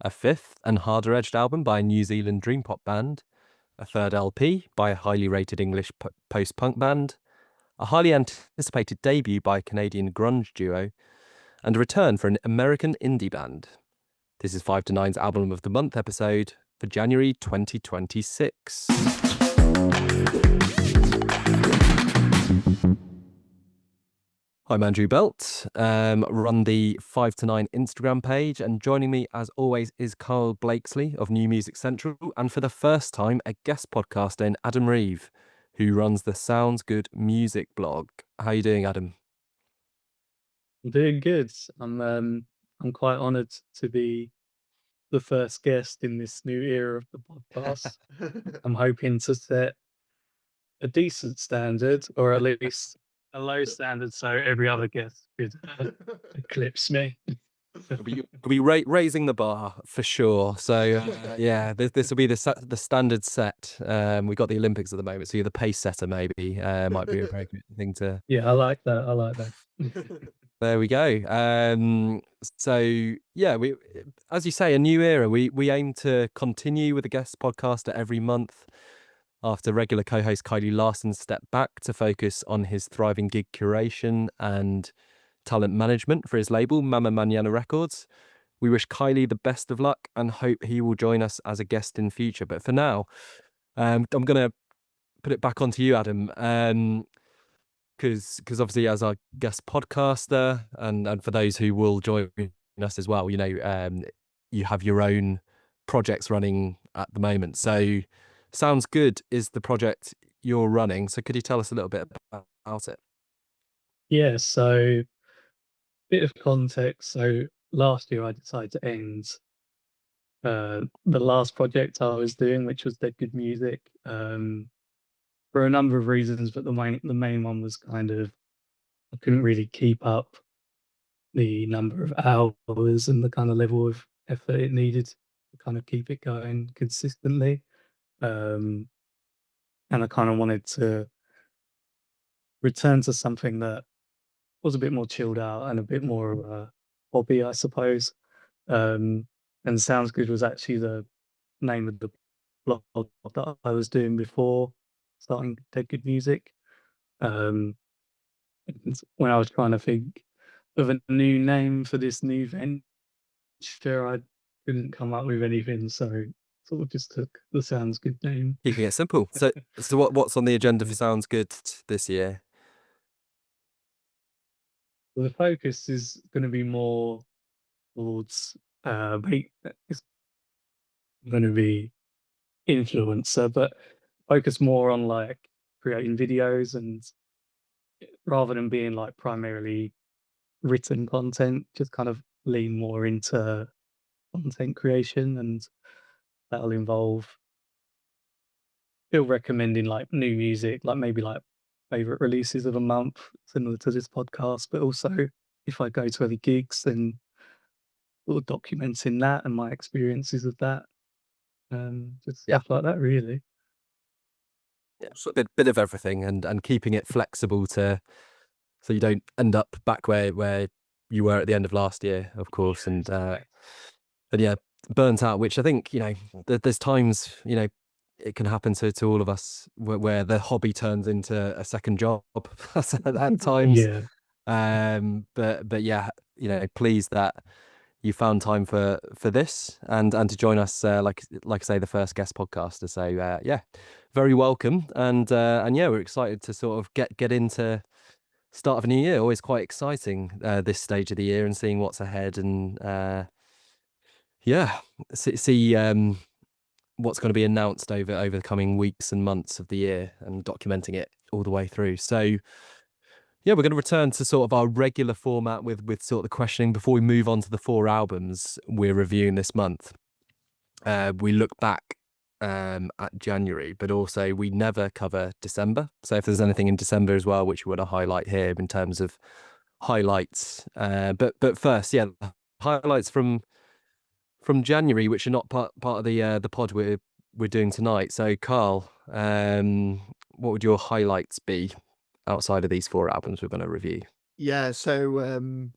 a fifth and harder-edged album by a New Zealand dream pop band, a third LP by a highly rated English post-punk band, a highly anticipated debut by a Canadian grunge duo, and a return for an American indie band. This is 5 to 9's Album of the Month episode for January 2026. I'm Andrew Belt, run the 5 to 9 Instagram page, and joining me as always is Karl Blakesley of New Music Central, and for the first time a guest podcaster in Adam Reeves, who runs the Sounds Good music blog. How are you doing, Adam? I'm doing good. I'm quite honoured to be the first guest in this new era of the podcast. I'm hoping to set a decent standard, or at least a low standard, so every other guest could eclipse me. We'll be raising the bar for sure. So yeah, this will be the standard set. We've got the Olympics at the moment, so you're the pace setter. Maybe might be a very good thing to. Yeah, I like that. There we go. So yeah, we, as you say, a new era. We aim to continue with a guest podcaster every month after regular co-host Kylie Larson stepped back to focus on his thriving gig curation and talent management for his label, Mama Manana Records. We wish Kylie the best of luck and hope he will join us as a guest in future. But for now, I'm going to put it back onto you, Adam, because obviously as our guest podcaster and for those who will join us as well, you have your own projects running at the moment. So Sounds Good is the project you're running. So could you tell us a little bit about it? Yeah, so bit of context. So last year I decided to end the last project I was doing, which was Dead Good Music, for a number of reasons, but the main one was kind of I couldn't really keep up the number of hours and the kind of level of effort it needed to kind of keep it going consistently. Um, and I kind of wanted to return to something that was a bit more chilled out and a bit more of a hobby, I suppose. And Sounds Good was actually the name of the blog that I was doing before starting Dead Good Music. Um, and when I was trying to think of a new name for this new venture, I couldn't come up with anything, so sort of just took the Sounds Good name. Keeping it simple. So what's on the agenda for Sounds Good this year? The focus is going to be more towards it's going to be influencer, but focus more on like creating videos, and rather than being like primarily written content, just kind of lean more into content creation, and that'll involve still recommending like new music, like maybe like favorite releases of a month, similar to this podcast, but also if I go to any gigs, then sort of documenting that and my experiences of that. Just Yeah. stuff like that, really. Yeah, so a bit of everything, and keeping it flexible so you don't end up back where you were at the end of last year, of course, and yeah, burnt out. Which I think there's times it can happen to all of us where the hobby turns into a second job at times. Yeah. But yeah, pleased that you found time for this and to join us, like I say, the first guest podcaster. So yeah, very welcome, and yeah, we're excited to sort of get into start of a new year. Always quite exciting this stage of the year and seeing what's ahead, and yeah, see what's going to be announced over the coming weeks and months of the year, and documenting it all the way through. So yeah, we're going to return to sort of our regular format with sort of the questioning before we move on to the 4 albums we're reviewing this month. We look back at January, but also we never cover December. So if there's anything in December as well, which we want to highlight here in terms of highlights. But first, yeah, highlights from January, which are not part of the pod we're doing tonight. So Karl, what would your highlights be outside of these 4 albums we're going to review? Yeah, so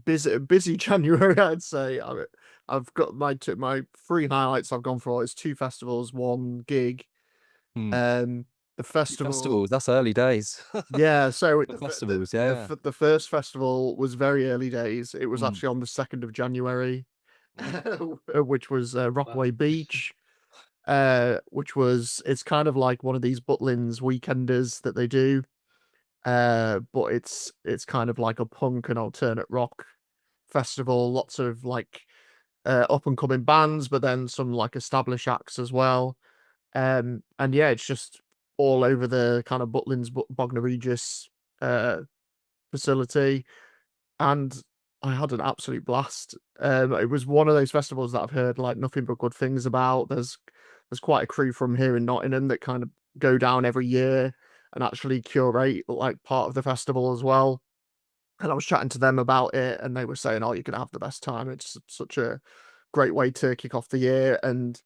busy January, I'd say. I've got my three highlights I've gone for is 2 festivals, 1 gig. Mm. The 2 festival festivals, that's early days. yeah, so For festivals, yeah. the first festival was very early days. It was Mm. actually on the 2nd of January, which was, Wow. Rockaway Beach, which was it's kind of like one of these Butlins weekenders that they do, but it's kind of like a punk and alternate rock festival, lots of, like, up and coming bands, but then some, like, established acts as well. And yeah, it's just all over the kind of Butlins Bognor Regis uh, facility, and I had an absolute blast. It was one of those festivals that I've heard like nothing but good things about. There's quite a crew from here in Nottingham that kind of go down every year and actually curate like part of the festival as well. And I was chatting to them about it, and they were saying, "Oh, you're gonna have the best time. It's such a great way to kick off the year." And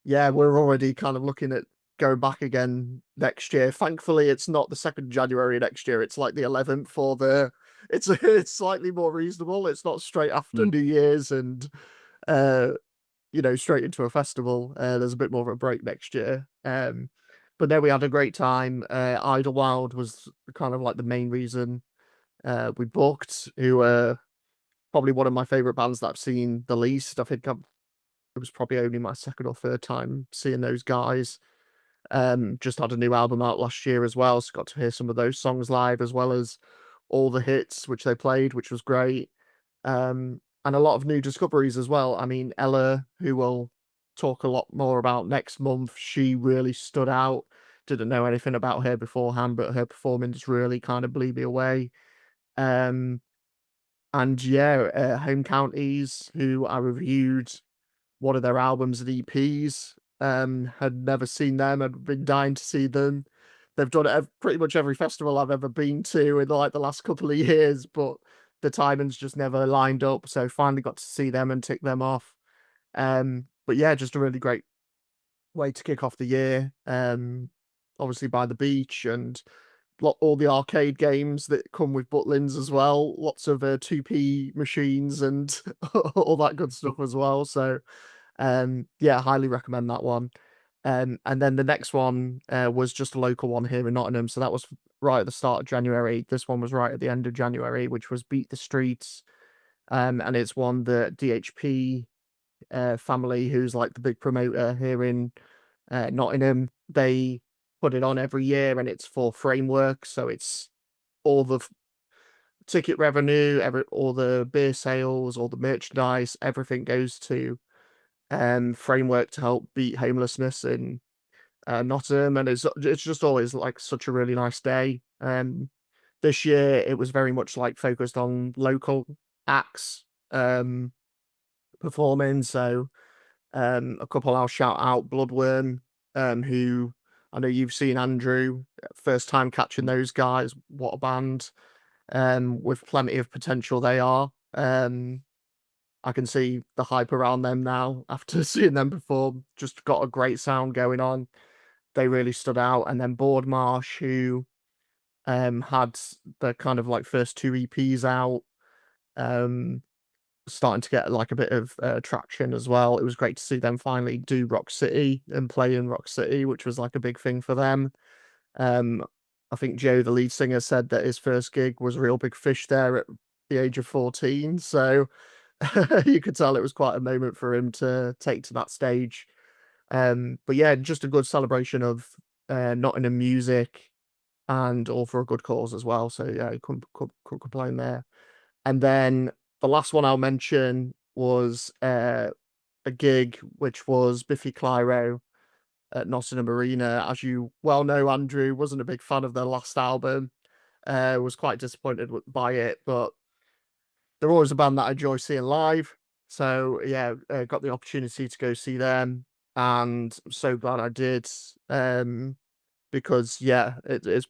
yeah, we're already kind of looking at going back again next year. Thankfully, it's not the 2nd January next year. It's like the 11th for the. It's slightly more reasonable. It's not straight after Mm. New Year's and uh, straight into a festival. There's a bit more of a break next year. But then we had a great time. Idlewild was kind of like the main reason we booked, who were probably one of my favorite bands that I've seen the least. I think it was probably only my second or third time seeing those guys. Just had a new album out last year as well, so got to hear some of those songs live as well as all the hits which they played, which was great. And a lot of new discoveries as well. I mean, Ella, who we'll talk a lot more about next month, she really stood out. Didn't know anything about her beforehand, but her performance really kind of blew me away. Um, and yeah, Home Counties, who I reviewed one of their albums and EPs, had never seen them, had been dying to see them. They've done pretty much every festival I've ever been to in like the last couple of years, but the timings just never lined up. So finally got to see them and tick them off. But yeah, just a really great way to kick off the year. Obviously by the beach and all the arcade games that come with Butlins as well. Lots of 2p machines and all that good stuff as well. So yeah, highly recommend that one. And then the next one was just a local one here in Nottingham. So that was right at the start of January. This one was right at the end of January, which was Beat the Streets. And it's one that DHP family, who's like the big promoter here in Nottingham, they put it on every year, and it's for Framework. So it's all the ticket revenue, all the beer sales, all the merchandise, everything goes to Framework to help beat homelessness in Nottingham, and it's just always like such a really nice day. This year it was very much like focused on local acts performing. So a couple I'll shout out: Bloodworm, who I know you've seen, Andrew. First time catching those guys. What a band! With plenty of potential they are. I can see the hype around them now after seeing them perform. Just got a great sound going on. They really stood out. And then Board Marsh, who had the kind of like first 2 EPs out, um, starting to get like a bit of traction as well. It was great to see them finally do Rock City and play in Rock City, which was like a big thing for them. Um, I think Joe, the lead singer, said that his first gig was a real big fish there at the age of 14. So you could tell it was quite a moment for him to take to that stage. But yeah, just a good celebration of Nottingham music and all for a good cause as well. So yeah, couldn't complain there. And then the last one I'll mention was a gig which was Biffy Clyro at Nottingham Arena. As you well know, Andrew wasn't a big fan of their last album. Was quite disappointed by it, but they're always a band that I enjoy seeing live. So yeah, got the opportunity to go see them, and I'm so glad I did. Because yeah, it's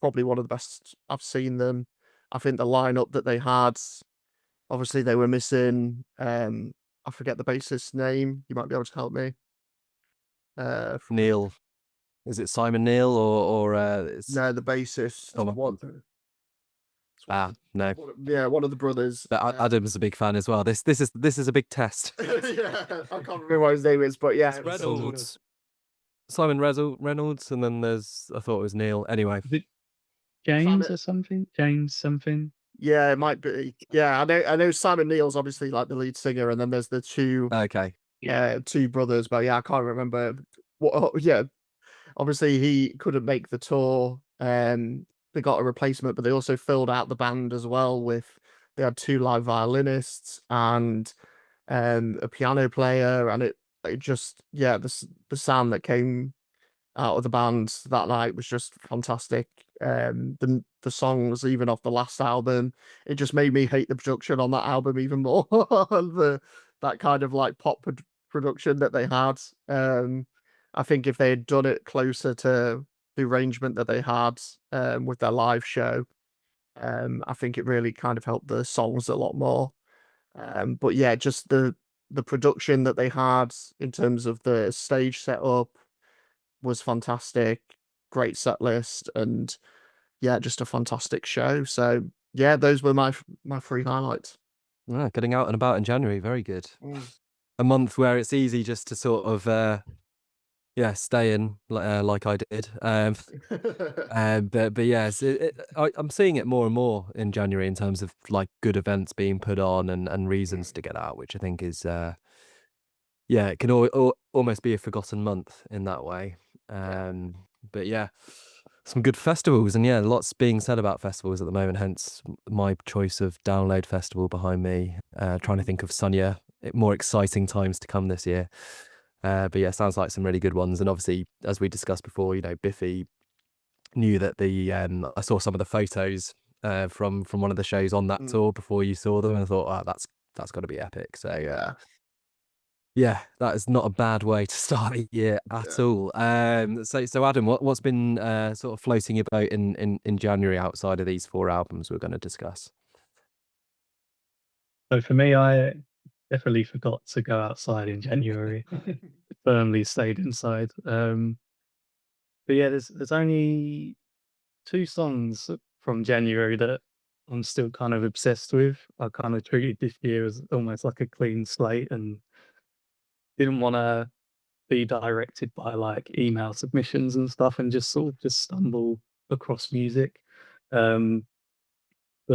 probably one of the best I've seen them. I think the lineup that they had, obviously they were missing. I forget the bassist's name. You might be able to help me. Neil. Is it Simon Neil or it's No, the bassist. oh, What? No. One of the brothers. But Adam's a big fan as well. This is a big test. Yeah, I can't remember what his name is, but yeah, It's Reynolds. Simon Reynolds, and then I thought it was Neil. Anyway, Is it James or something? James something. Yeah, it might be. Yeah, I know Simon Neil's obviously like the lead singer, and then there's the two brothers, but yeah, I can't remember what. Yeah, obviously he couldn't make the tour. They got a replacement, but they also filled out the band as well they had 2 live violinists and a piano player, and it just the sound that came out of the band that night was just fantastic. The songs, even off the last album, it just made me hate the production on that album even more. That kind of like pop production that they had. I think if they had done it closer to the arrangement that they had with their live show, I think it really kind of helped the songs a lot more. But yeah, just the production that they had in terms of the stage setup was fantastic. Great set list, and yeah, just a fantastic show. So yeah, those were my 3 highlights. Getting out and about in January, very good. A month where it's easy just to sort of stay in like I did. But yeah, I'm seeing it more and more in January in terms of like good events being put on and reasons to get out, which I think is it can almost be a forgotten month in that way. But yeah, some good festivals, and lots being said about festivals at the moment, hence my choice of Download Festival behind me. Trying to think of sunnier, more exciting times to come this year. But yeah, sounds like some really good ones. And obviously, as we discussed before, Biffy knew that I saw some of the photos from one of the shows on that tour before you saw them, and I thought, that's got to be epic. So yeah, that is not a bad way to start a year at all. So Adam, what's been sort of floating your boat in January outside of these 4 albums we're going to discuss? So for me, I definitely forgot to go outside in January. Firmly stayed inside. But yeah, there's only 2 songs from January that I'm still kind of obsessed with. I kind of treated this year as almost like a clean slate and didn't want to be directed by like email submissions and stuff and just sort of just stumble across music. The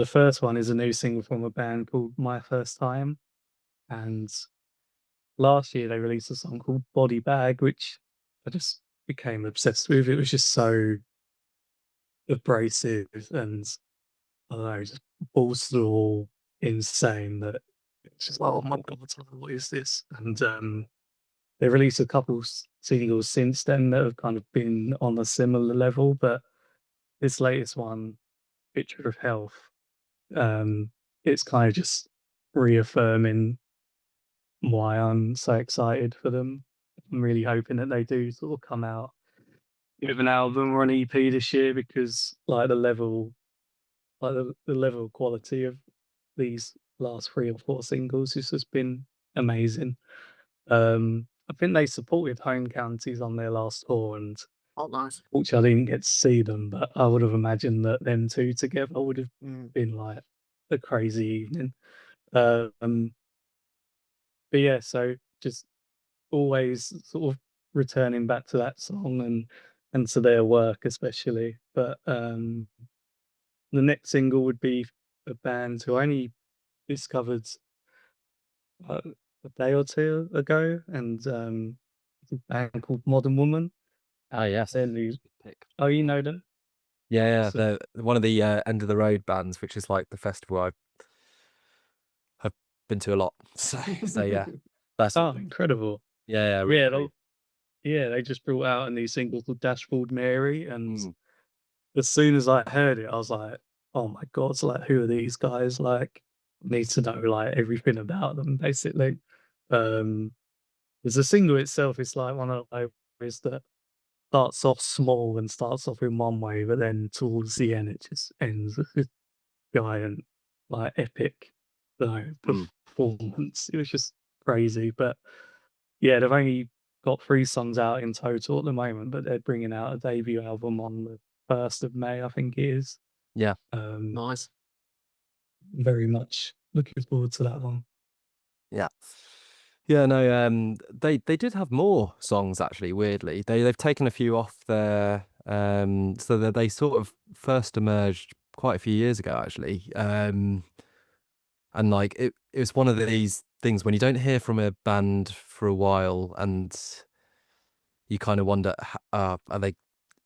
first one is a new single from a band called My First Time, and last year they released a song called Body Bag, which I just became obsessed with. It was just so abrasive and I don't know, just balls to the wall, insane that it's just like, oh my god, what is this? And they released a couple singles since then that have kind of been on a similar level, but this latest one, Picture of Health, it's kind of just reaffirming why I'm so excited for them. I'm really hoping that they do sort of come out with an album or an EP this year, because like the level of quality of these last 3 or 4 singles has just been amazing. I think they supported home counties on their last tour, and Nice. fortunately I didn't get to see them, but I would have imagined that them 2 together would have been like a crazy evening. But yeah, so just always sort of returning back to that song and to their work especially. But the next single would be a band who I only discovered a day or 2 ago, and it's a band called Modern Woman. Oh yes, Good pick. Oh, you know them? Yeah, they're one of the End of the Road bands, which is like the festival I've been to a lot. So yeah, that's incredible. Yeah, really. They just brought out a new single called Dashboard Mary, and as soon as I heard it, I was like, oh my god, like who are these guys? Like, need to know like everything about them, basically. As a single itself, it's like one of those that starts off small and starts off in one way, but then towards the end it just ends with this giant, like epic performance. It was just crazy. But yeah, they've only got 3 songs out in total at the moment, but they're bringing out a debut album on the 1st of May, I think it is. Yeah. Nice. very much looking forward to that one. Yeah. Yeah, no, they did have more songs actually, weirdly. They've taken a few off there, so that they sort of first emerged quite a few years ago actually. And like it was one of these things when you don't hear from a band for a while and you kind of wonder, are they,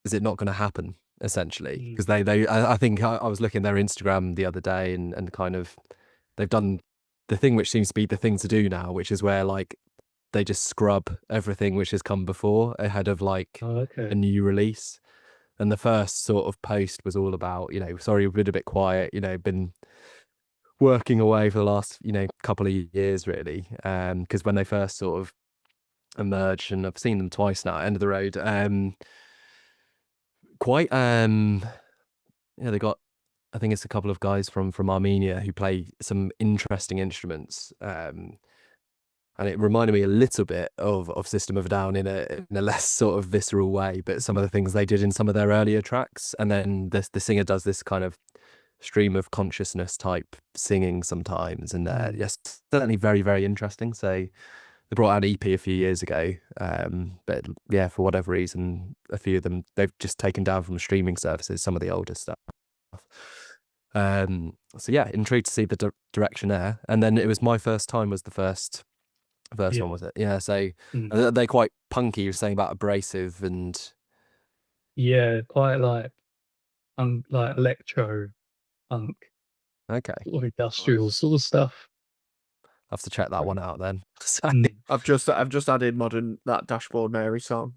is it not going to happen essentially? Because I think I was looking at their Instagram the other day and kind of they've done the thing which seems to be the thing to do now, which is where like they just scrub everything which has come before ahead of like Oh, a okay. new release. And the first sort of post was all about, sorry, we've been a bit quiet, been working away for the last, couple of years really. Because when they first sort of emerged, and I've seen them twice now, End of the Road, quite they got, I think it's a couple of guys from Armenia who play some interesting instruments, and it reminded me a little bit of System of a Down in a less sort of visceral way, but some of the things they did in some of their earlier tracks, and then the singer does this kind of stream of consciousness type singing sometimes, and yes, certainly very, very interesting. So they brought out an EP a few years ago, but yeah, for whatever reason, a few of them they've just taken down from streaming services, some of the older stuff. So yeah, intrigued to see the direction there. And then it was My First Time was the first Yeah. one, was it? Yeah, so they're quite punky. You're saying about abrasive and Yeah, quite like electro punk, okay, sort of industrial sort of stuff. I'll have to check that one out then. So, I've just added that Dashboard Mary song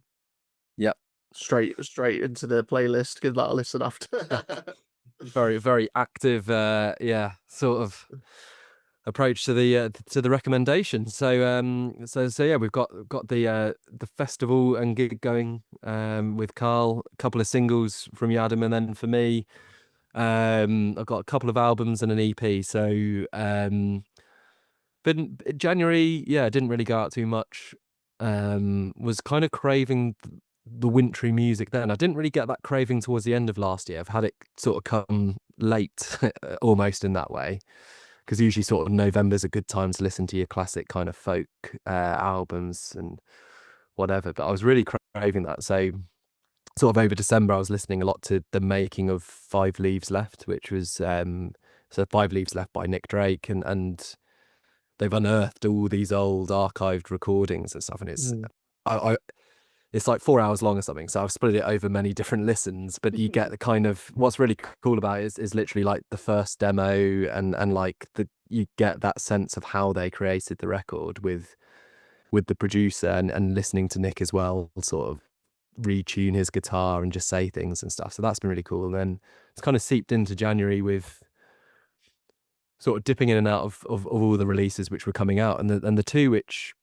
yep, straight into the playlist. Give that a listen after. very, very active, sort of approach to the recommendation. So yeah, we've got the festival and gig going with Karl, a couple of singles from Adam, and then for me, I've got a couple of albums and an EP. So been January, yeah, didn't really go out too much. Was kind of craving the wintry music then. I didn't really get that craving towards the end of last year. I've had it sort of come late almost in that way, because usually sort of November's a good time to listen to your classic kind of folk albums and whatever, but I was really craving that. So sort of over December I was listening a lot to the making of Five Leaves Left, which was so Five Leaves Left by Nick Drake, and they've unearthed all these old archived recordings and stuff, and it's it's like 4 hours long or something, so I've split it over many different listens, but you get the kind of, what's really cool about it is literally like the first demo, and like you get that sense of how they created the record with the producer, and listening to Nick as well sort of retune his guitar and just say things and stuff. So that's been really cool. And then it's kind of seeped into January with sort of dipping in and out of all the releases which were coming out, and the two which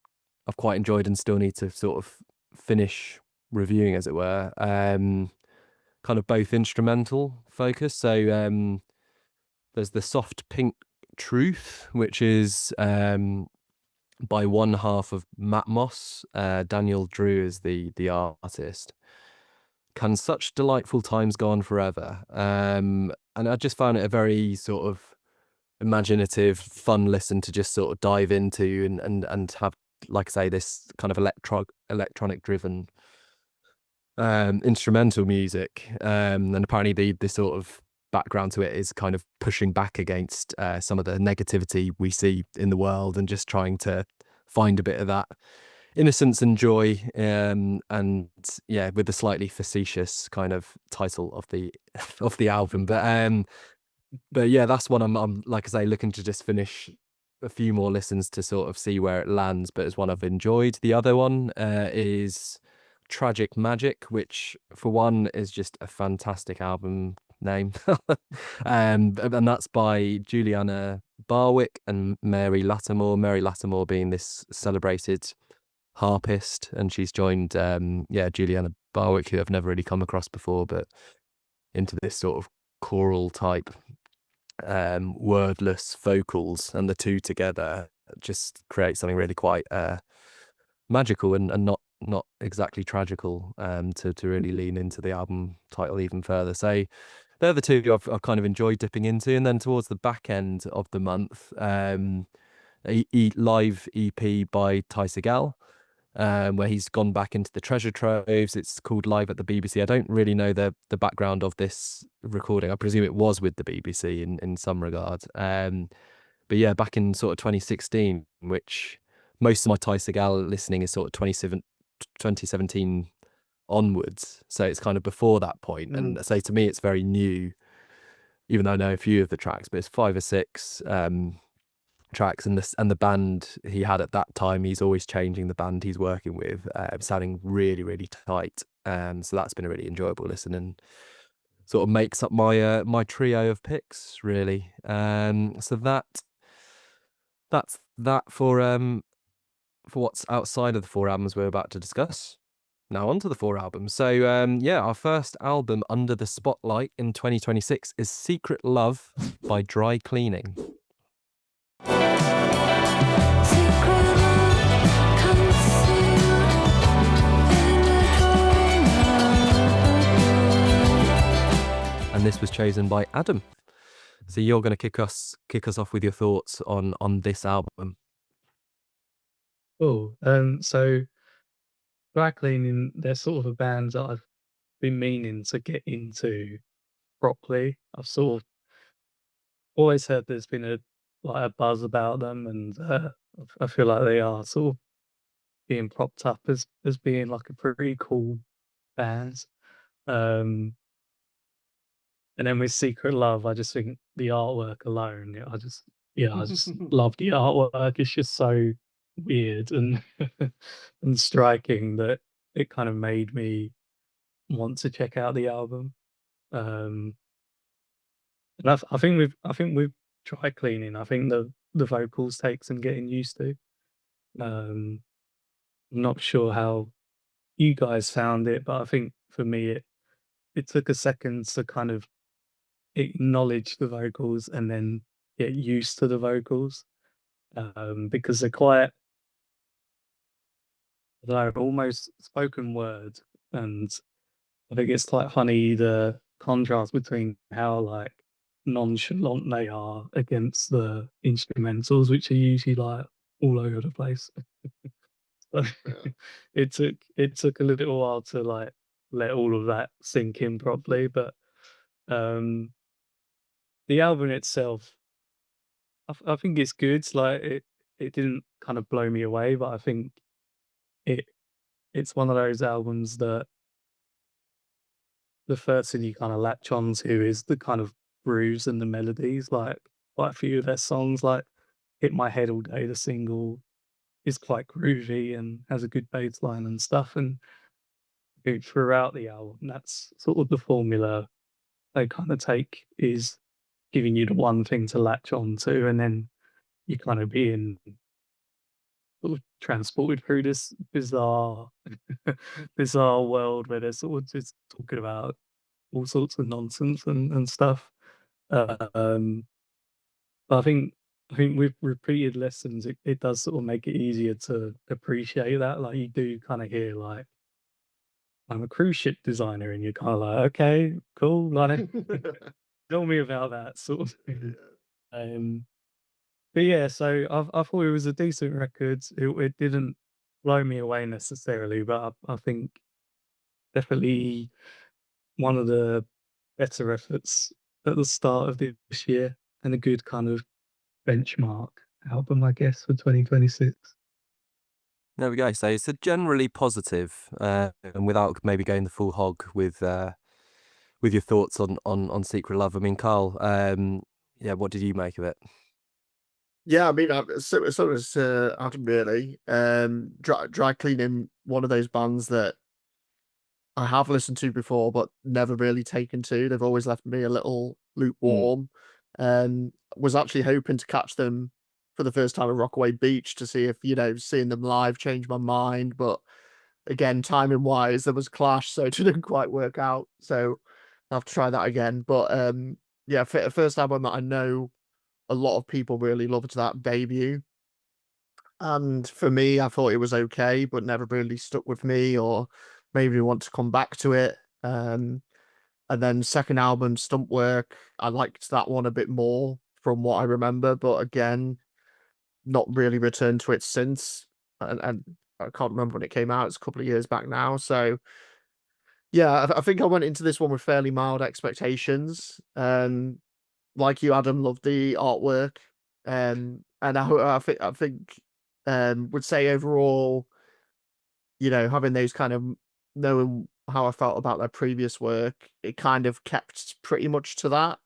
I've quite enjoyed and still need to sort of finish reviewing, as it were, kind of both instrumental focus. So there's the Soft Pink Truth, which is by one half of Matt Moss. Daniel Drew is the artist. Can such delightful times go on forever? And I just found it a very sort of imaginative, fun listen to just sort of dive into and have, like I say, this kind of electronic driven instrumental music, and apparently the sort of background to it is kind of pushing back against some of the negativity we see in the world, and just trying to find a bit of that innocence and joy, and yeah, with the slightly facetious kind of title of the album, but yeah, that's one I'm like I say, looking to just finish a few more listens to sort of see where it lands, but it's one I've enjoyed. The other one is Tragic Magic, which for one is just a fantastic album name. And that's by Juliana Barwick and Mary Lattimore. Mary Lattimore being this celebrated harpist, and she's joined Juliana Barwick, who I've never really come across before, but into this sort of choral type wordless vocals, and the two together just create something really quite magical and not exactly tragical, to really lean into the album title even further. So they're the two I've kind of enjoyed dipping into. And then towards the back end of the month, live EP by Ty Segall, where he's gone back into the treasure troves. It's called Live at the BBC. I don't really know the background of this recording. I presume it was with the BBC in some regard. But yeah, back in sort of 2016, which most of my Ty Segall listening is sort of 2017 onwards. So it's kind of before that point. And I say to me, it's very new, even though I know a few of the tracks, but it's 5 or 6 tracks, and the band he had at that time, he's always changing the band he's working with, sounding really, really tight. So that's been a really enjoyable listen, and sort of makes up my my trio of picks, really. So that's that for what's outside of the 4 albums we're about to discuss. Now on to the 4 albums. So yeah, our first album under the spotlight in 2026 is Secret Love by Dry Cleaning. And this was chosen by Adam. So you're going to kick us off with your thoughts on this album. Cool. So Dry Cleaning, they're sort of a band that I've been meaning to get into properly. I've sort of always heard there's been a buzz about them, and I feel like they are sort of being propped up as being like a pretty cool band. And then with Secret Love, I just think the artwork alone, I just love the artwork. It's just so weird and and striking that it kind of made me want to check out the album. Um, and I think with Dry Cleaning, I think the vocals take some getting used to. Um, I'm not sure how you guys found it, but I think for me it took a second to kind of acknowledge the vocals and then get used to the vocals, because they're quite, I don't know, almost spoken word, and I think it's quite funny the contrast between how like nonchalant they are against the instrumentals, which are usually like all over the place. So it took a little while to like let all of that sink in properly, but um the album itself, I think it's good. Like it didn't kind of blow me away, but I think it it's one of those albums that the first thing you kind of latch on to is the kind of grooves and the melodies. Like quite a few of their songs, like "Hit My Head All Day," the single, is quite groovy and has a good bass line and stuff. And throughout the album, that's sort of the formula they kind of take, is giving you the one thing to latch on to, and then you kind of being sort of transported through this bizarre bizarre world where they're sort of just talking about all sorts of nonsense and stuff. Um, but I think with repeated lessons, it does sort of make it easier to appreciate that. Like you do kind of hear like, "I'm a cruise ship designer," and you're kind of like, "Okay, cool." Like, tell me about that sort of thing. Um, But yeah, so I thought it was a decent record. It didn't blow me away necessarily, but I think definitely one of the better efforts at the start of this year, and a good kind of benchmark album, I guess, for 2026. There we go. So it's a generally positive, and without maybe going the full hog with your thoughts on Secret Love. I mean, Carl, yeah, what did you make of it? Yeah, I mean, so was Adam, really. Dry Cleaning, one of those bands that I have listened to before, but never really taken to. They've always left me a little lukewarm. Was actually hoping to catch them for the first time at Rockaway Beach to see if, seeing them live changed my mind. But again, timing wise, there was clash, so it didn't quite work out. So I'll have to try that again. But yeah, first album that I know a lot of people really loved, that debut. And for me, I thought it was okay, but never really stuck with me or made me want to come back to it. And then second album, Stump Work, I liked that one a bit more from what I remember, but again, not really returned to it since. And I can't remember when it came out. It's a couple of years back now. So yeah, I think I went into this one with fairly mild expectations. Like you, Adam, loved the artwork. And I think would say overall, having those kind of knowing how I felt about their previous work, it kind of kept pretty much to that.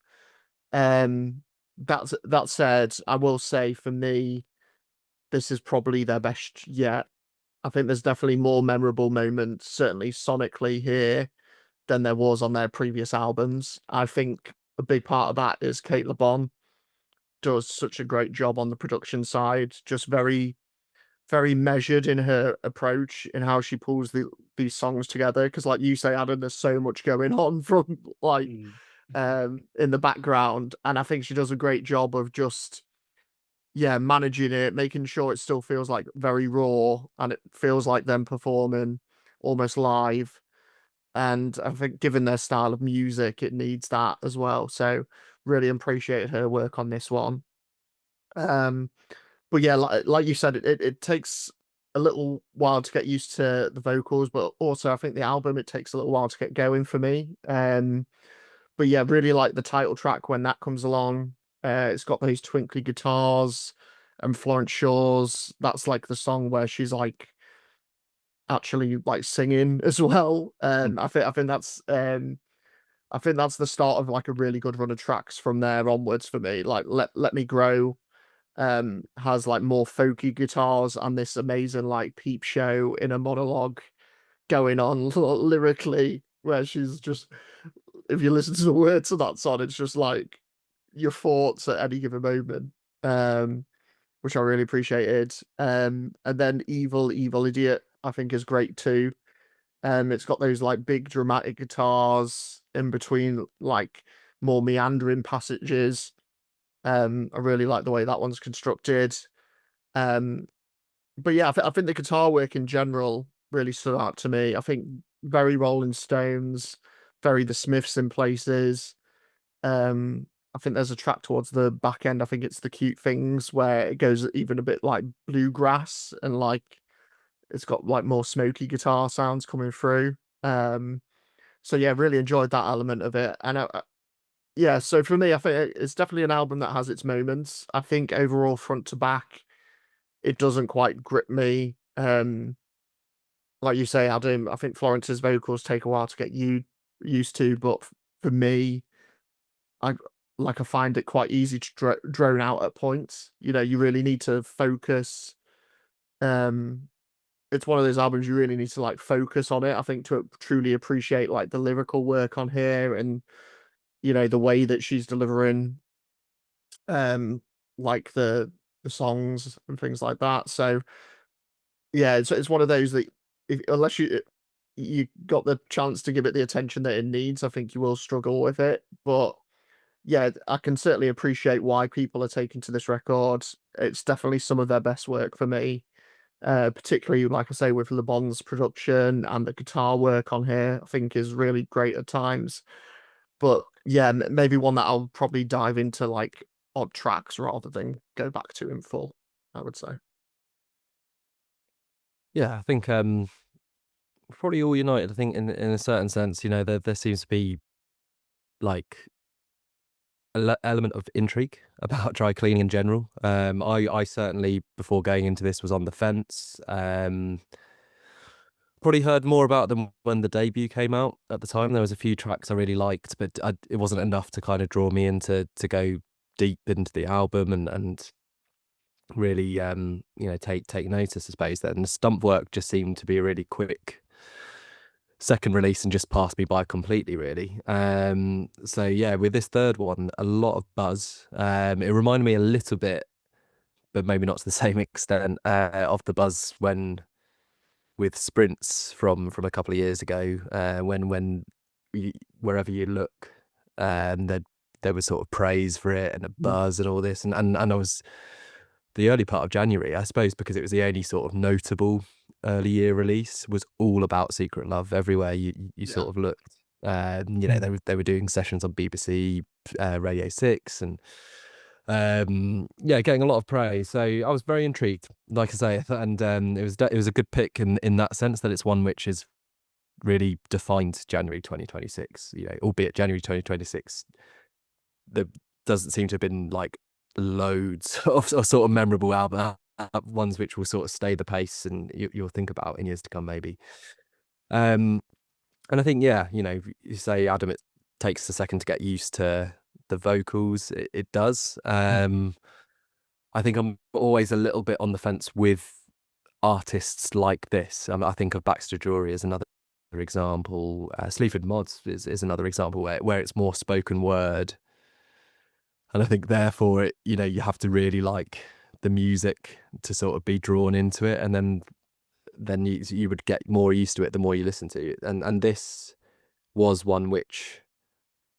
That said, I will say for me, this is probably their best yet. I think there's definitely more memorable moments, certainly sonically here, than there was on their previous albums. I think a big part of that is Kate LeBon does such a great job on the production side, just very, very measured in her approach in how she pulls these songs together. Because, like you say, Adam, there's so much going on from like in the background, and I think she does a great job of just managing it, making sure it still feels like very raw and it feels like them performing almost live. And I think given their style of music, it needs that as well. So really appreciated her work on this one. But yeah, like you said, it takes a little while to get used to the vocals, but also I think the album, it takes a little while to get going for me. But yeah, really like the title track when that comes along. It's got those twinkly guitars and Florence Shaw's. That's like the song where she's like actually like singing as well. I think that's the start of like a really good run of tracks from there onwards for me. Like Let Me Grow has like more folky guitars and this amazing like peep show in a monologue going on lyrically, where she's just, if you listen to the words of that song, it's just like your thoughts at any given moment, which I really appreciated. And then Evil Idiot, I think, is great too. It's got those like big dramatic guitars in between like more meandering passages. I really like the way that one's constructed. But yeah, I think the guitar work in general really stood out to me. I think very Rolling Stones, very The Smiths in places. I think there's a track towards the back end. I think it's The Cute Things, where it goes even a bit like bluegrass and like it's got like more smoky guitar sounds coming through. So yeah, really enjoyed that element of it. And yeah, so for me, I think it's definitely an album that has its moments. I think overall, front to back, it doesn't quite grip me. Like you say, Adam, I think Florence's vocals take a while to get used to, but for me, I find it quite easy to drone out at points. You really need to focus. It's one of those albums you really need to like focus on it, I think, to truly appreciate like the lyrical work on here and the way that she's delivering like the songs and things like that. So yeah, it's one of those that unless you got the chance to give it the attention that it needs, I think you will struggle with it. But yeah, I can certainly appreciate why people are taking to this record. It's definitely some of their best work for me. Particularly, like I say, with Le Bon's production and the guitar work on here, I think is really great at times. But yeah, maybe one that I'll probably dive into like odd tracks rather than go back to in full, I would say. Yeah, I think we're probably all united. I think in a certain sense, there seems to be like element of intrigue about dry cleaning in general. I certainly, before going into this, was on the fence. Probably heard more about them when the debut came out. At the time, there was a few tracks I really liked, but it wasn't enough to kind of draw me into to go deep into the album and really take notice, I suppose. Then the stump work just seemed to be a really quick second release and just passed me by completely, really. So yeah, with this third one, a lot of buzz. It reminded me a little bit, but maybe not to the same extent, of the buzz with Sprints from a couple of years ago, when wherever you look, there was sort of praise for it and a buzz and all this, and I was the early part of January, I suppose, because it was the only sort of notable early year release, was all about Secret Love everywhere you sort of looked. You know, they were doing sessions on BBC Radio 6 and yeah, getting a lot of praise. So I was very intrigued, like I say, and it was a good pick in that sense, that it's one which is really defined January 2026. You know, albeit January 2026, there doesn't seem to have been like loads of sort of memorable ones which will sort of stay the pace and you'll think about in years to come, maybe. And I think, yeah, you know, you say, Adam, it takes a second to get used to the vocals. It does. I think I'm always a little bit on the fence with artists like this. I think of Baxter Drury as another example. Sleaford Mods is another example where it's more spoken word. And I think therefore, you know, you have to really like the music to sort of be drawn into it. And then you would get more used to it the more you listen to it. And this was one which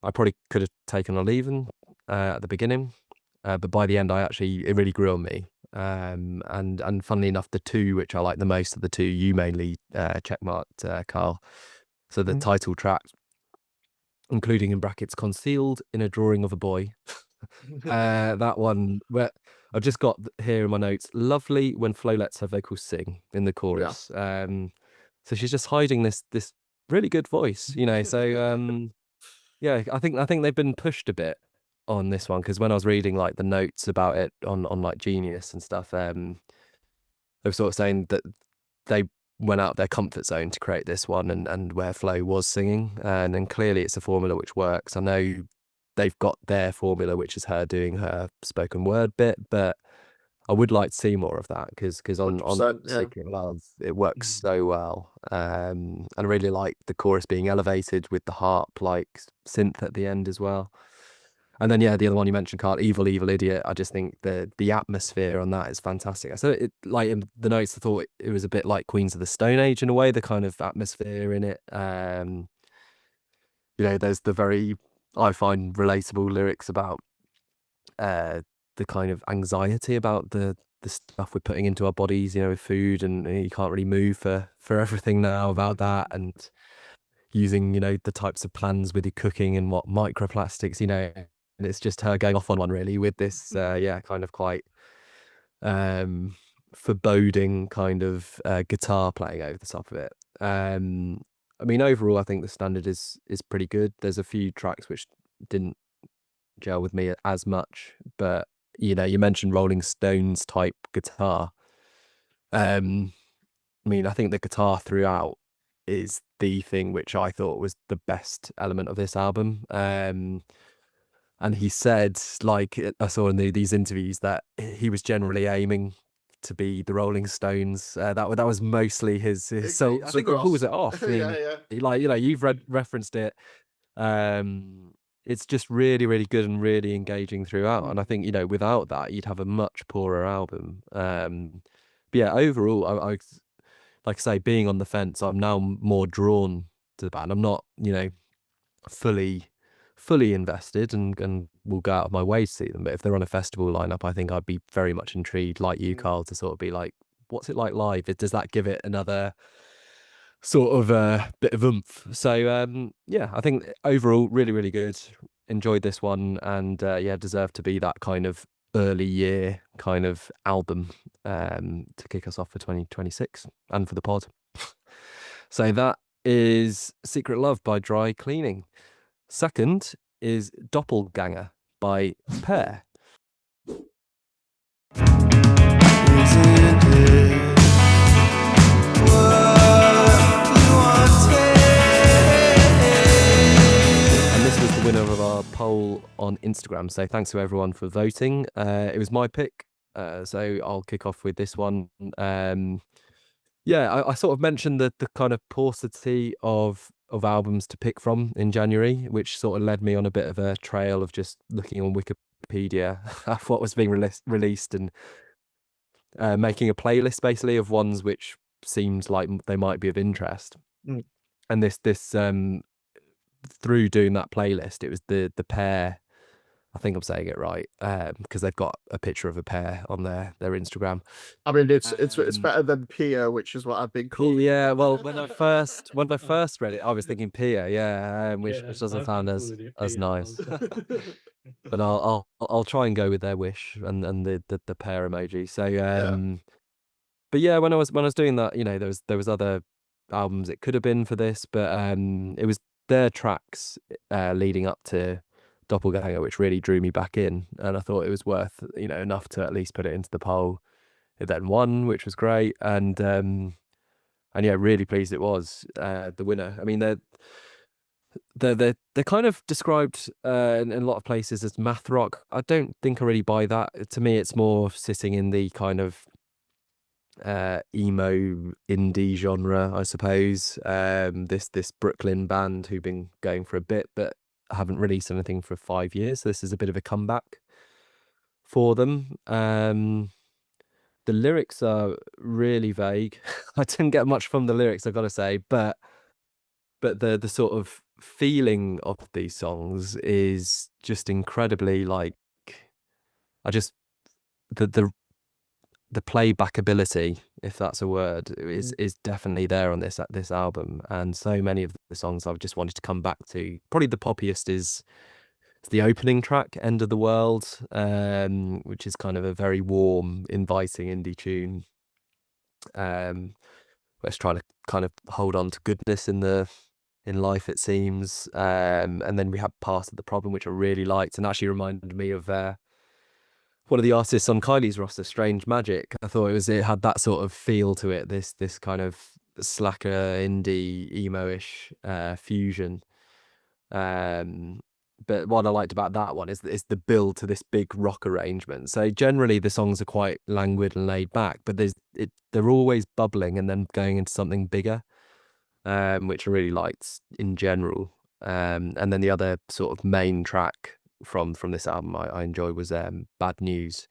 I probably could have taken or leaving at the beginning. But by the end, it really grew on me. And funnily enough, the two which I like the most of the two, you mainly checkmarked, Carl. So the title track, including in brackets, concealed in a drawing of a boy. That one, where I've just got here in my notes, lovely when Flo lets her vocals sing in the chorus. So she's just hiding this really good voice, you know. So yeah, I think they've been pushed a bit on this one, because when I was reading like the notes about it on like Genius and stuff, they were sort of saying that they went out of their comfort zone to create this one, and where Flo was singing, and then clearly it's a formula which works. I know they've got their formula, which is her doing her spoken word bit, but I would like to see more of that, because on Secret Love it works so well. And I really like the chorus being elevated with the harp like synth at the end as well. And then, yeah, the other one you mentioned, Carl, Evil, Evil Idiot. I just think the atmosphere on that is fantastic. So it, like in the notes, I thought it was a bit like Queens of the Stone Age in a way, the kind of atmosphere in it. You know, there's the very, I find, relatable lyrics about the kind of anxiety about the stuff we're putting into our bodies, you know, with food, and you can't really move for everything now about that, and using, you know, the types of plans with your cooking and what microplastics, you know. And it's just her going off on one really with this, yeah, kind of quite foreboding kind of guitar playing over the top of it. I mean, overall, I think the standard is pretty good. There's a few tracks which didn't gel with me as much, but you know, you mentioned Rolling Stones type guitar. I mean, I think the guitar throughout is the thing which I thought was the best element of this album. And he said, like I saw in these interviews, that he was generally aiming to be the Rolling Stones. That was mostly his so I think he pulls it off. I mean, like, you know, you've referenced it. It's just really, really good and really engaging throughout. And I think, you know, without that, you'd have a much poorer album. But yeah, overall, I like I say, being on the fence, I'm now more drawn to the band. I'm not, you know, fully invested and will go out of my way to see them. But if they're on a festival lineup, I think I'd be very much intrigued, like you, Carl, to sort of be like, what's it like live? Does that give it another sort of bit of oomph? So yeah, I think overall really, really good. Enjoyed this one, and yeah, deserved to be that kind of early year kind of album to kick us off for 2026 and for the pod. So that is Secret Love by Dry Cleaning. Second is Doppelgänger by Peaer. And this was the winner of our poll on Instagram, so thanks to everyone for voting. It was my pick, so I'll kick off with this one. Yeah, I sort of mentioned the kind of paucity of albums to pick from in January, which sort of led me on a bit of a trail of just looking on Wikipedia of what was being released and making a playlist basically of ones which seemed like they might be of interest. And this through doing that playlist, it was the Peaer I think I'm saying it right, because they've got a picture of a pair on their Instagram. I mean, it's Um, better than Peaer, which is what I've been calling. Yeah, well, when I first read it, I was thinking Peaer, which Yeah, doesn't I've sound been as calling it Peaer the nice. whole time. But I'll try and go with their wish and the pair emoji. So but yeah, when I was doing that, there was other albums it could have been for this, but it was their tracks leading up to Doppelgänger which really drew me back in, and I thought it was worth enough to at least put it into the poll. It then won, which was great, and yeah, really pleased it was the winner. I mean, they're kind of described in a lot of places as math rock. I don't think I really buy that. To me, it's more sitting in the kind of emo indie genre, I suppose. This Brooklyn band who've been going for a bit, but haven't released anything for 5 years. So this is a bit of a comeback for them. The lyrics are really vague. I didn't get much from the lyrics, I've got to say, but the sort of feeling of these songs is just incredibly like, I just the playback ability, if that's a word, is definitely there on this album, and so many of the songs I've just wanted to come back to. Probably the poppiest is the opening track, End of the World, which is kind of a very warm, inviting indie tune. Let's try to kind of hold on to goodness in life, it seems. And then we had Part of the Problem, which I really liked and actually reminded me of one of the artists on Kylie's roster, Strange Magic. I thought it had that sort of feel to it, this kind of slacker indie emo-ish fusion. But what I liked about that one is the build to this big rock arrangement. So generally the songs are quite languid and laid back, but they're always bubbling and then going into something bigger, which I really liked in general. And then the other sort of main track from this album I enjoy was Bad News,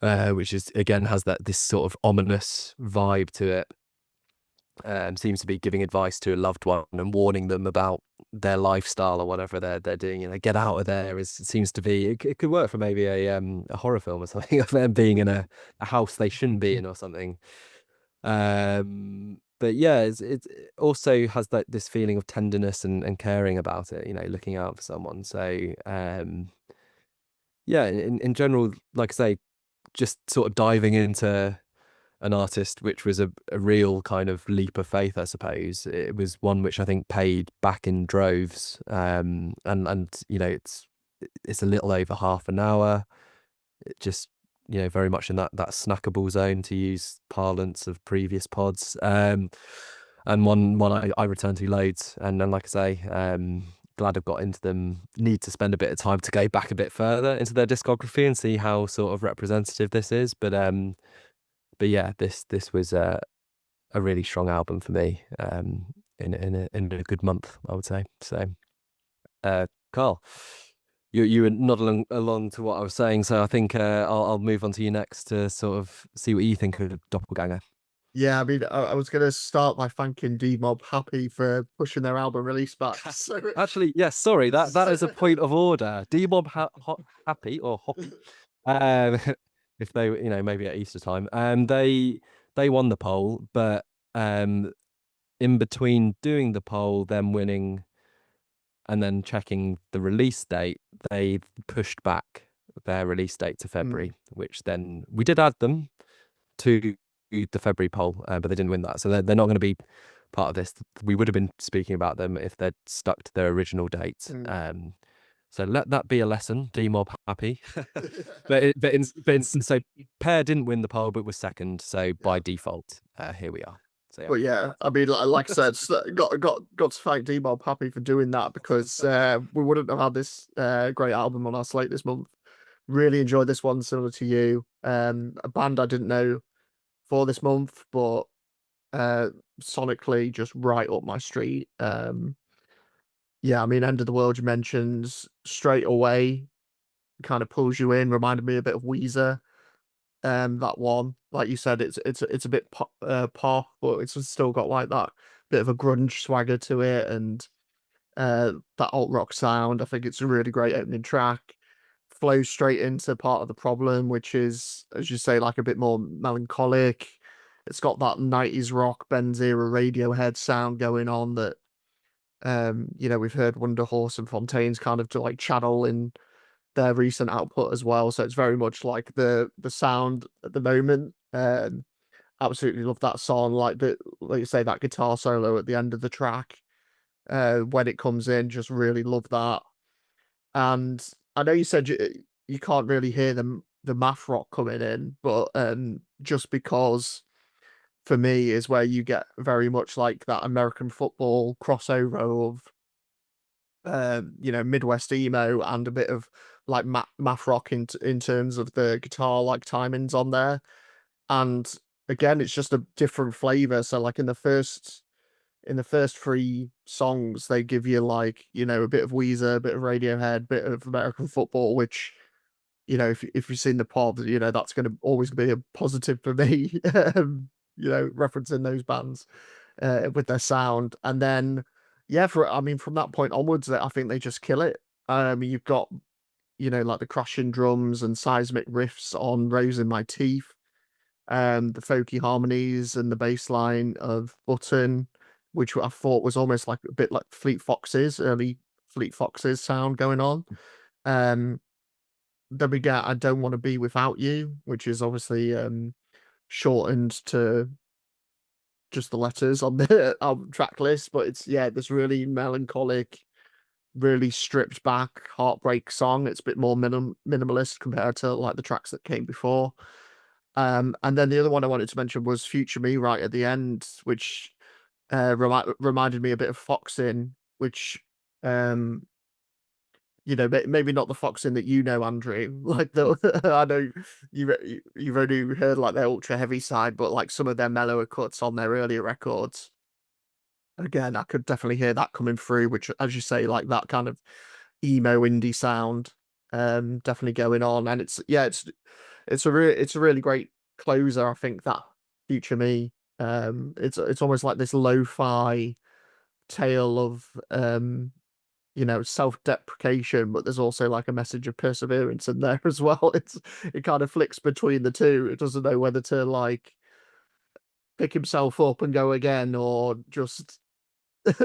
which is again has this sort of ominous vibe to it. Seems to be giving advice to a loved one and warning them about their lifestyle or whatever they're doing. Get out of there. It seems to be it could work for maybe a horror film or something of them being in a house they shouldn't be in or something. But yeah, it also has this feeling of tenderness and caring about it, looking out for someone. So yeah, in general, like I say, just sort of diving into an artist which was a real kind of leap of faith, I suppose. It was one which I think paid back in droves, and it's a little over half an hour. It just very much in that snackable zone, to use parlance of previous pods, and one I return to loads, and then like I say, glad I've got into them. Need to spend a bit of time to go back a bit further into their discography and see how sort of representative this is, but yeah, this was a really strong album for me, in a good month, I would say. So Carl, you were nodding along to what I was saying, so I think I'll move on to you next to sort of see what you think of Doppelgänger. Yeah, I mean, I was going to start by thanking D-Mob Happy for pushing their album release back. So, Actually, yes, sorry, that is a point of order. D-Mob Happy or Hoppy, if they, maybe at Easter time, they won the poll, but in between doing the poll, them winning, and then checking the release date, they pushed back their release date to February, which then we did add them to the February poll, but they didn't win that, so they're not going to be part of this. We would have been speaking about them if they'd stuck to their original date. So let that be a lesson. D-Mob Happy, so Peaer didn't win the poll, but was second. So by default, here we are. So but yeah, I mean, like I said, got to thank D-Mob Happy for doing that, because we wouldn't have had this great album on our slate this month. Really enjoyed this one, similar to you. A band I didn't know for this month, but sonically just right up my street. Yeah, I mean, End of the World you mentioned straight away kind of pulls you in. Reminded me a bit of Weezer. That one, like you said, it's a bit pop, but it's still got like that bit of a grunge swagger to it, and that alt rock sound. I think it's a really great opening track. flows straight into part of the problem, which is, as you say, like a bit more melancholic. It's got that 90s rock, Ben's era Radiohead sound going on that, we've heard Wonder Horse and Fontaine's kind of to like channel in their recent output as well. So it's very much like the sound at the moment. Absolutely love that song. Like you say, that guitar solo at the end of the track, when it comes in, just really love that. And I know you said you can't really hear the math rock coming in, but just because for me is where you get very much like that American football crossover of Midwest emo and a bit of like math rock in terms of the guitar like timings on there. And again, it's just a different flavor. So like in the first three songs, they give you like, a bit of Weezer, a bit of Radiohead, a bit of American football, which, if you've seen the pod, that's going to always be a positive for me, referencing those bands with their sound. And then, from that point onwards, I think they just kill it. You've got, like the crashing drums and seismic riffs on Rose in My Teeth, the folky harmonies and the bass line of Button, which I thought was almost like a bit like early Fleet Foxes sound going on. Then we get I Don't Want to Be Without You, which is obviously shortened to just the letters on the album track list, but it's this really melancholic, really stripped back heartbreak song. It's a bit more minimalist compared to like the tracks that came before. And then the other one I wanted to mention was Future Me right at the end, which reminded me a bit of Foxin, which maybe not the Foxin that Andrew. Like I know you've only heard like their ultra heavy side, but like some of their mellower cuts on their earlier records. Again, I could definitely hear that coming through, which, as you say, like that kind of emo indie sound, definitely going on. And it's a really great closer. I think that Future Me, it's almost like this lo-fi tale of self-deprecation, but there's also like a message of perseverance in there as well. It kind of flicks between the two. It doesn't know whether to like pick himself up and go again or just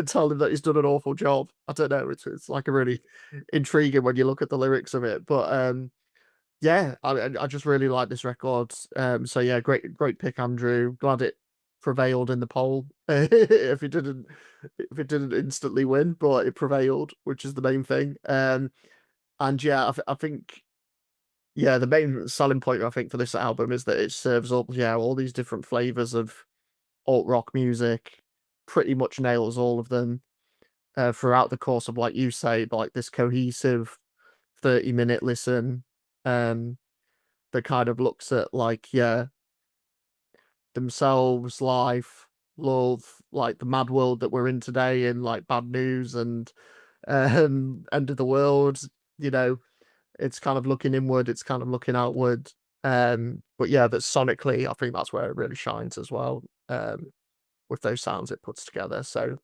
tell him that he's done an awful job. I don't know. It's like a really intriguing when you look at the lyrics of it. But I just really like this record. So yeah, great pick, Andrew. Glad it prevailed in the poll. if it didn't instantly win, but it prevailed, which is the main thing. And yeah, I think the main selling point I think for this album is that it serves up all these different flavors of alt rock music. Pretty much nails all of them throughout the course of, like you say, like this cohesive 30-minute listen that kind of looks at like themselves, life, love, like the mad world that we're in today, and like bad news and end of the world. It's kind of looking inward, it's kind of looking outward. But that sonically, I think that's where it really shines as well. With those sounds it puts together. So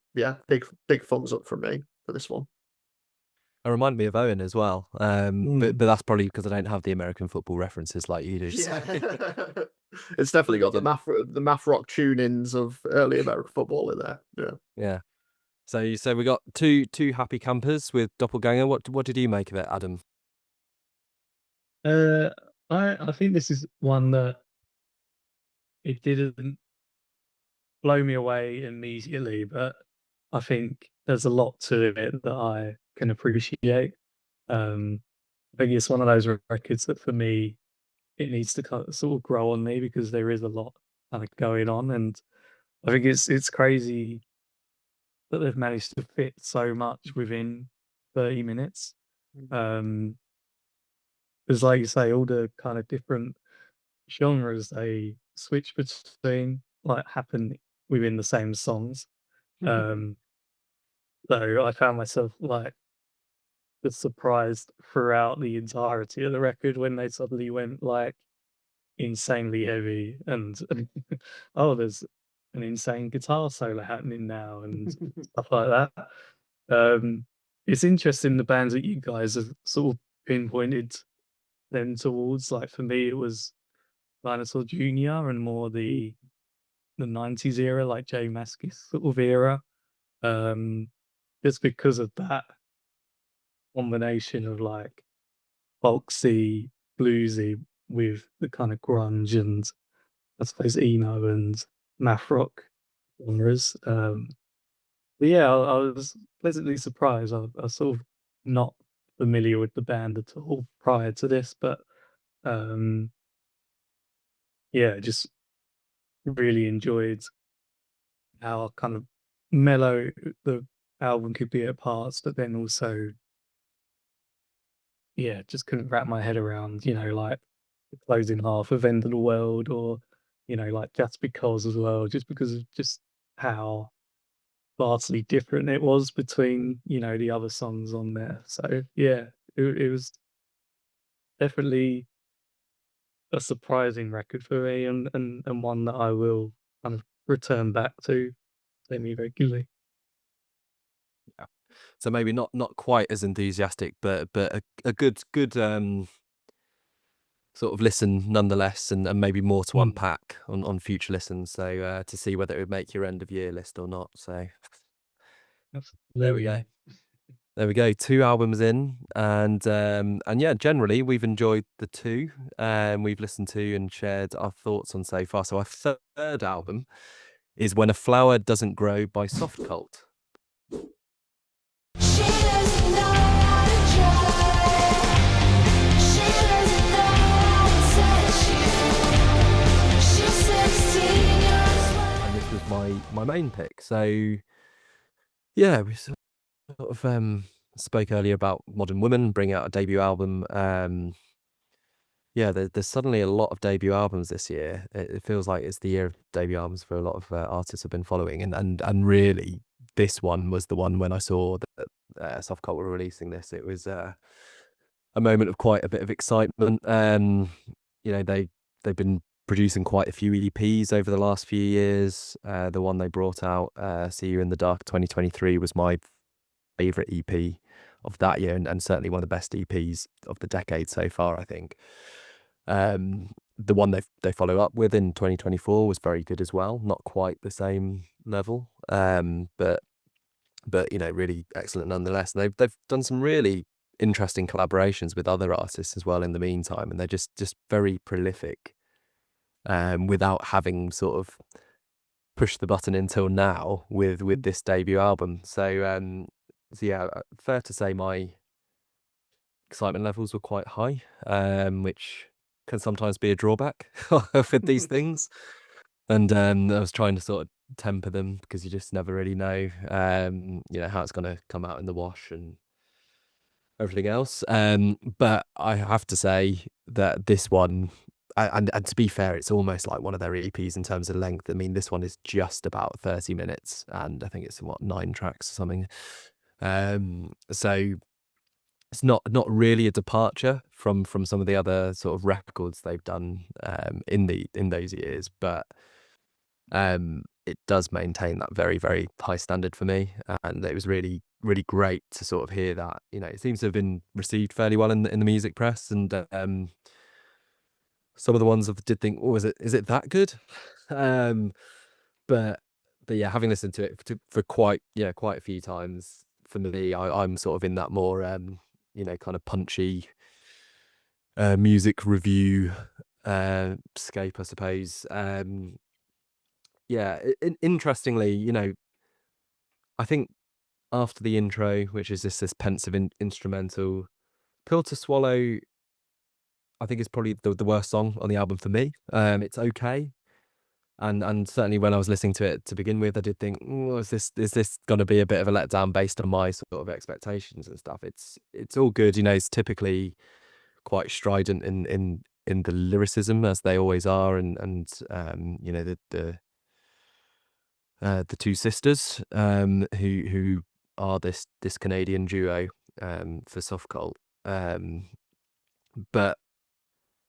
big thumbs up from me for this one. It reminded me of Owen as well, but that's probably because I don't have the American football references like you do. Yeah. It's definitely got the math rock tunings of early American football in there. Yeah. So we got two happy campers with Doppelgänger. What did you make of it, Adam? I think this is one that it didn't blow me away immediately, but I think there's a lot to it that I can appreciate. I think it's one of those records that for me, it needs to kind of sort of grow on me because there is a lot kind of going on, and I think it's crazy that they've managed to fit so much within 30 minutes. Because like you say, all the kind of different genres they switch between like happen within the same songs. So I found myself like just surprised throughout the entirety of the record when they suddenly went like insanely heavy and oh, there's an insane guitar solo happening now and stuff like that. It's interesting the bands that you guys have sort of pinpointed them towards. Like for me, it was Dinosaur Jr. and more the 90s era, like Jay Maskis sort of era. Just because of that combination of like folksy, bluesy with the kind of grunge and I suppose emo and math rock genres. But yeah, I was pleasantly surprised. I was sort of not familiar with the band at all prior to this, but um, yeah, just really enjoyed how kind of mellow the album could be at parts, but then also, yeah, just couldn't wrap my head around, like the closing half of End of the World or, like Just Because as well, just because of just how vastly different it was between, the other songs on there. So yeah, it was definitely a surprising record for me and one that I will kind of return back to semi regularly. Yeah. So maybe not quite as enthusiastic, but a good sort of listen nonetheless, and maybe more to Mm, unpack on future listens. So to see whether it would make your end of year list or not. So there we go. absolutely. There we go. 2 albums in, and yeah, generally we've enjoyed the 2 we've listened to and shared our thoughts on so far. So our third album is When a Flower Doesn't Grow by Softcult. She doesn't know how to drive. She doesn't know how to touch you. She's 16 years old. And this was my main pick. So yeah, we sort of spoke earlier about Modern Woman bringing out a debut album. Yeah, there's suddenly a lot of debut albums this year. It feels like it's the year of debut albums for a lot of artists I've been following, and really this one was the one when I saw that Softcult were releasing this. It was a moment of quite a bit of excitement. They've been producing quite a few EPs over the last few years. The one they brought out, See You in the Dark 2023, was my favorite EP of that year, and certainly one of the best EPs of the decade so far, I think. The one they follow up with in 2024 was very good as well. Not quite the same level, but really excellent nonetheless. And they've done some really interesting collaborations with other artists as well in the meantime, and they're just very prolific, without having sort of pushed the button until now with this debut album. So yeah, fair to say my excitement levels were quite high, which can sometimes be a drawback with these things. And I was trying to sort of temper them because you just never really know, how it's going to come out in the wash and everything else. But I have to say that this one, and to be fair, it's almost like one of their EPs in terms of length. I mean, this one is just about 30 minutes, and I think it's 9 tracks or something. So it's not really a departure from some of the other sort of records they've done in those years, but it does maintain that very, very high standard for me, and it was really, really great to sort of hear that. It seems to have been received fairly well in the music press, and some of the ones I did think, oh, is it that good? um, but yeah, having listened to it for quite a few times, for me, I'm sort of in that more kind of punchy music review scape, I suppose. Yeah, interestingly, I think after the intro, which is this pensive instrumental, Pill to Swallow, I think is probably the worst song on the album for me. It's okay, and certainly when I was listening to it to begin with, I did think, oh, is this going to be a bit of a letdown based on my sort of expectations and stuff? It's all good, it's typically quite strident in the lyricism, as they always are, and the two sisters, who are this Canadian duo, for Softcult, but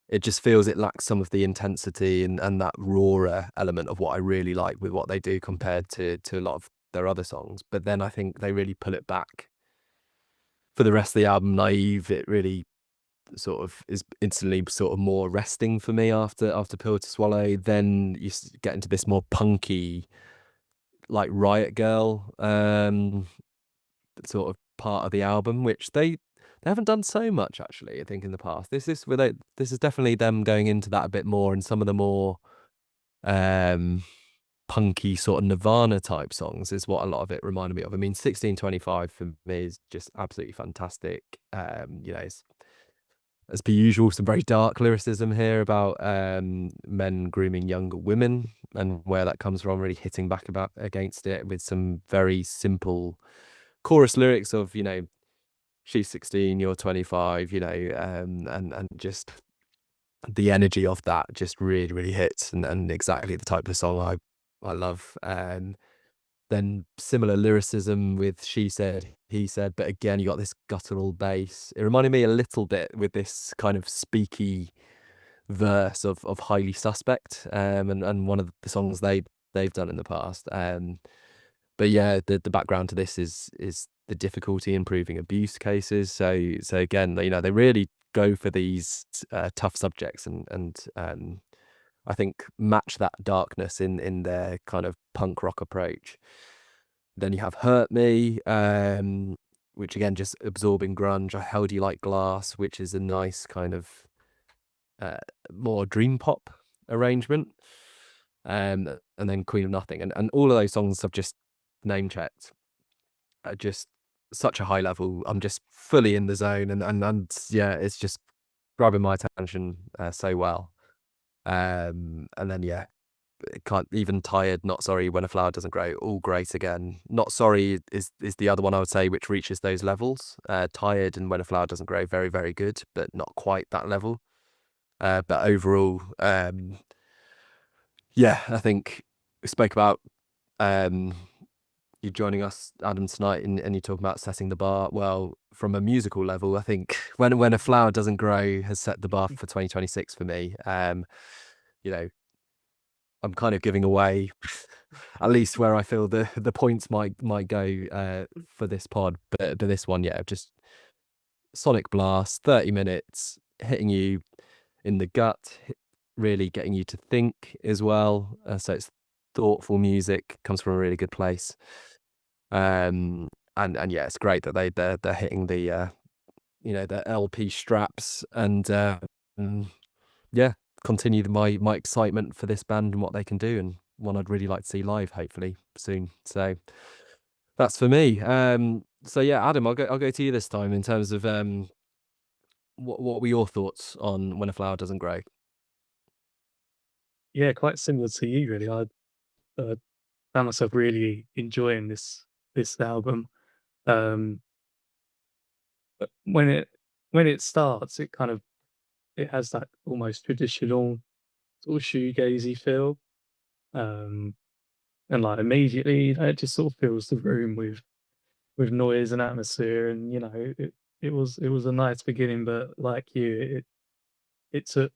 it just feels it lacks some of the intensity and that rawer element of what I really like with what they do compared to a lot of their other songs. But then I think they really pull it back for the rest of the album. Naive, it really sort of is instantly sort of more resting for me after Pill to Swallow. Then you get into this more punky, like Riot Girl sort of part of the album, which they haven't done so much actually, I think, in the past. This is definitely them going into that a bit more, and some of the more punky sort of Nirvana type songs is what a lot of it reminded me of. I mean, 1625 for me is just absolutely fantastic. It's, as per usual, some very dark lyricism here about men grooming younger women and where that comes from, really hitting back against it with some very simple chorus lyrics of, she's 16, you're 25, and just the energy of that just really, really hits, and exactly the type of song I love. Then similar lyricism with She Said, He Said, but again, you got this guttural bass. It reminded me a little bit with this kind of speaky verse of Highly Suspect, and one of the songs they've done in the past. But yeah, the background to this is the difficulty in proving abuse cases. So again, they really go for these tough subjects and I think match that darkness in their kind of punk rock approach. Then you have Hurt Me, which again, just absorbing grunge. How Do You Like Glass, which is a nice kind of more dream pop arrangement. And then Queen of Nothing. And all of those songs I've just name checked are just such a high level. I'm just fully in the zone, and yeah, it's just grabbing my attention so well. And then yeah, can't even Tired, Not Sorry, When a Flower Doesn't Grow, all great again. Not Sorry is the other one I would say which reaches those levels. Tired and When a Flower Doesn't Grow, very, very good, but not quite that level. But overall, yeah, I think we spoke about you joining us, Adam, tonight, and you talk about setting the bar. Well, from a musical level, I think when a Flower Doesn't Grow has set the bar for 2026 for me. I'm kind of giving away at least where I feel the points might go for this pod, but this one, yeah, just sonic blast, 30 minutes, hitting you in the gut, really getting you to think as well. So it's thoughtful music, comes from a really good place. And yeah, it's great that they're hitting the the LP straps, and yeah, continue my excitement for this band and what they can do, and one I'd really like to see live, hopefully soon. So that's for me. So yeah, Adam, I'll go to you this time in terms of what were your thoughts on When a Flower Doesn't Grow? Yeah, quite similar to you, really. I found myself really enjoying this album. Um, but when it starts, it has that almost traditional sort of shoegazy feel. Um, and like immediately, it just sort of fills the room with noise and atmosphere, and it was a nice beginning. But like you, it took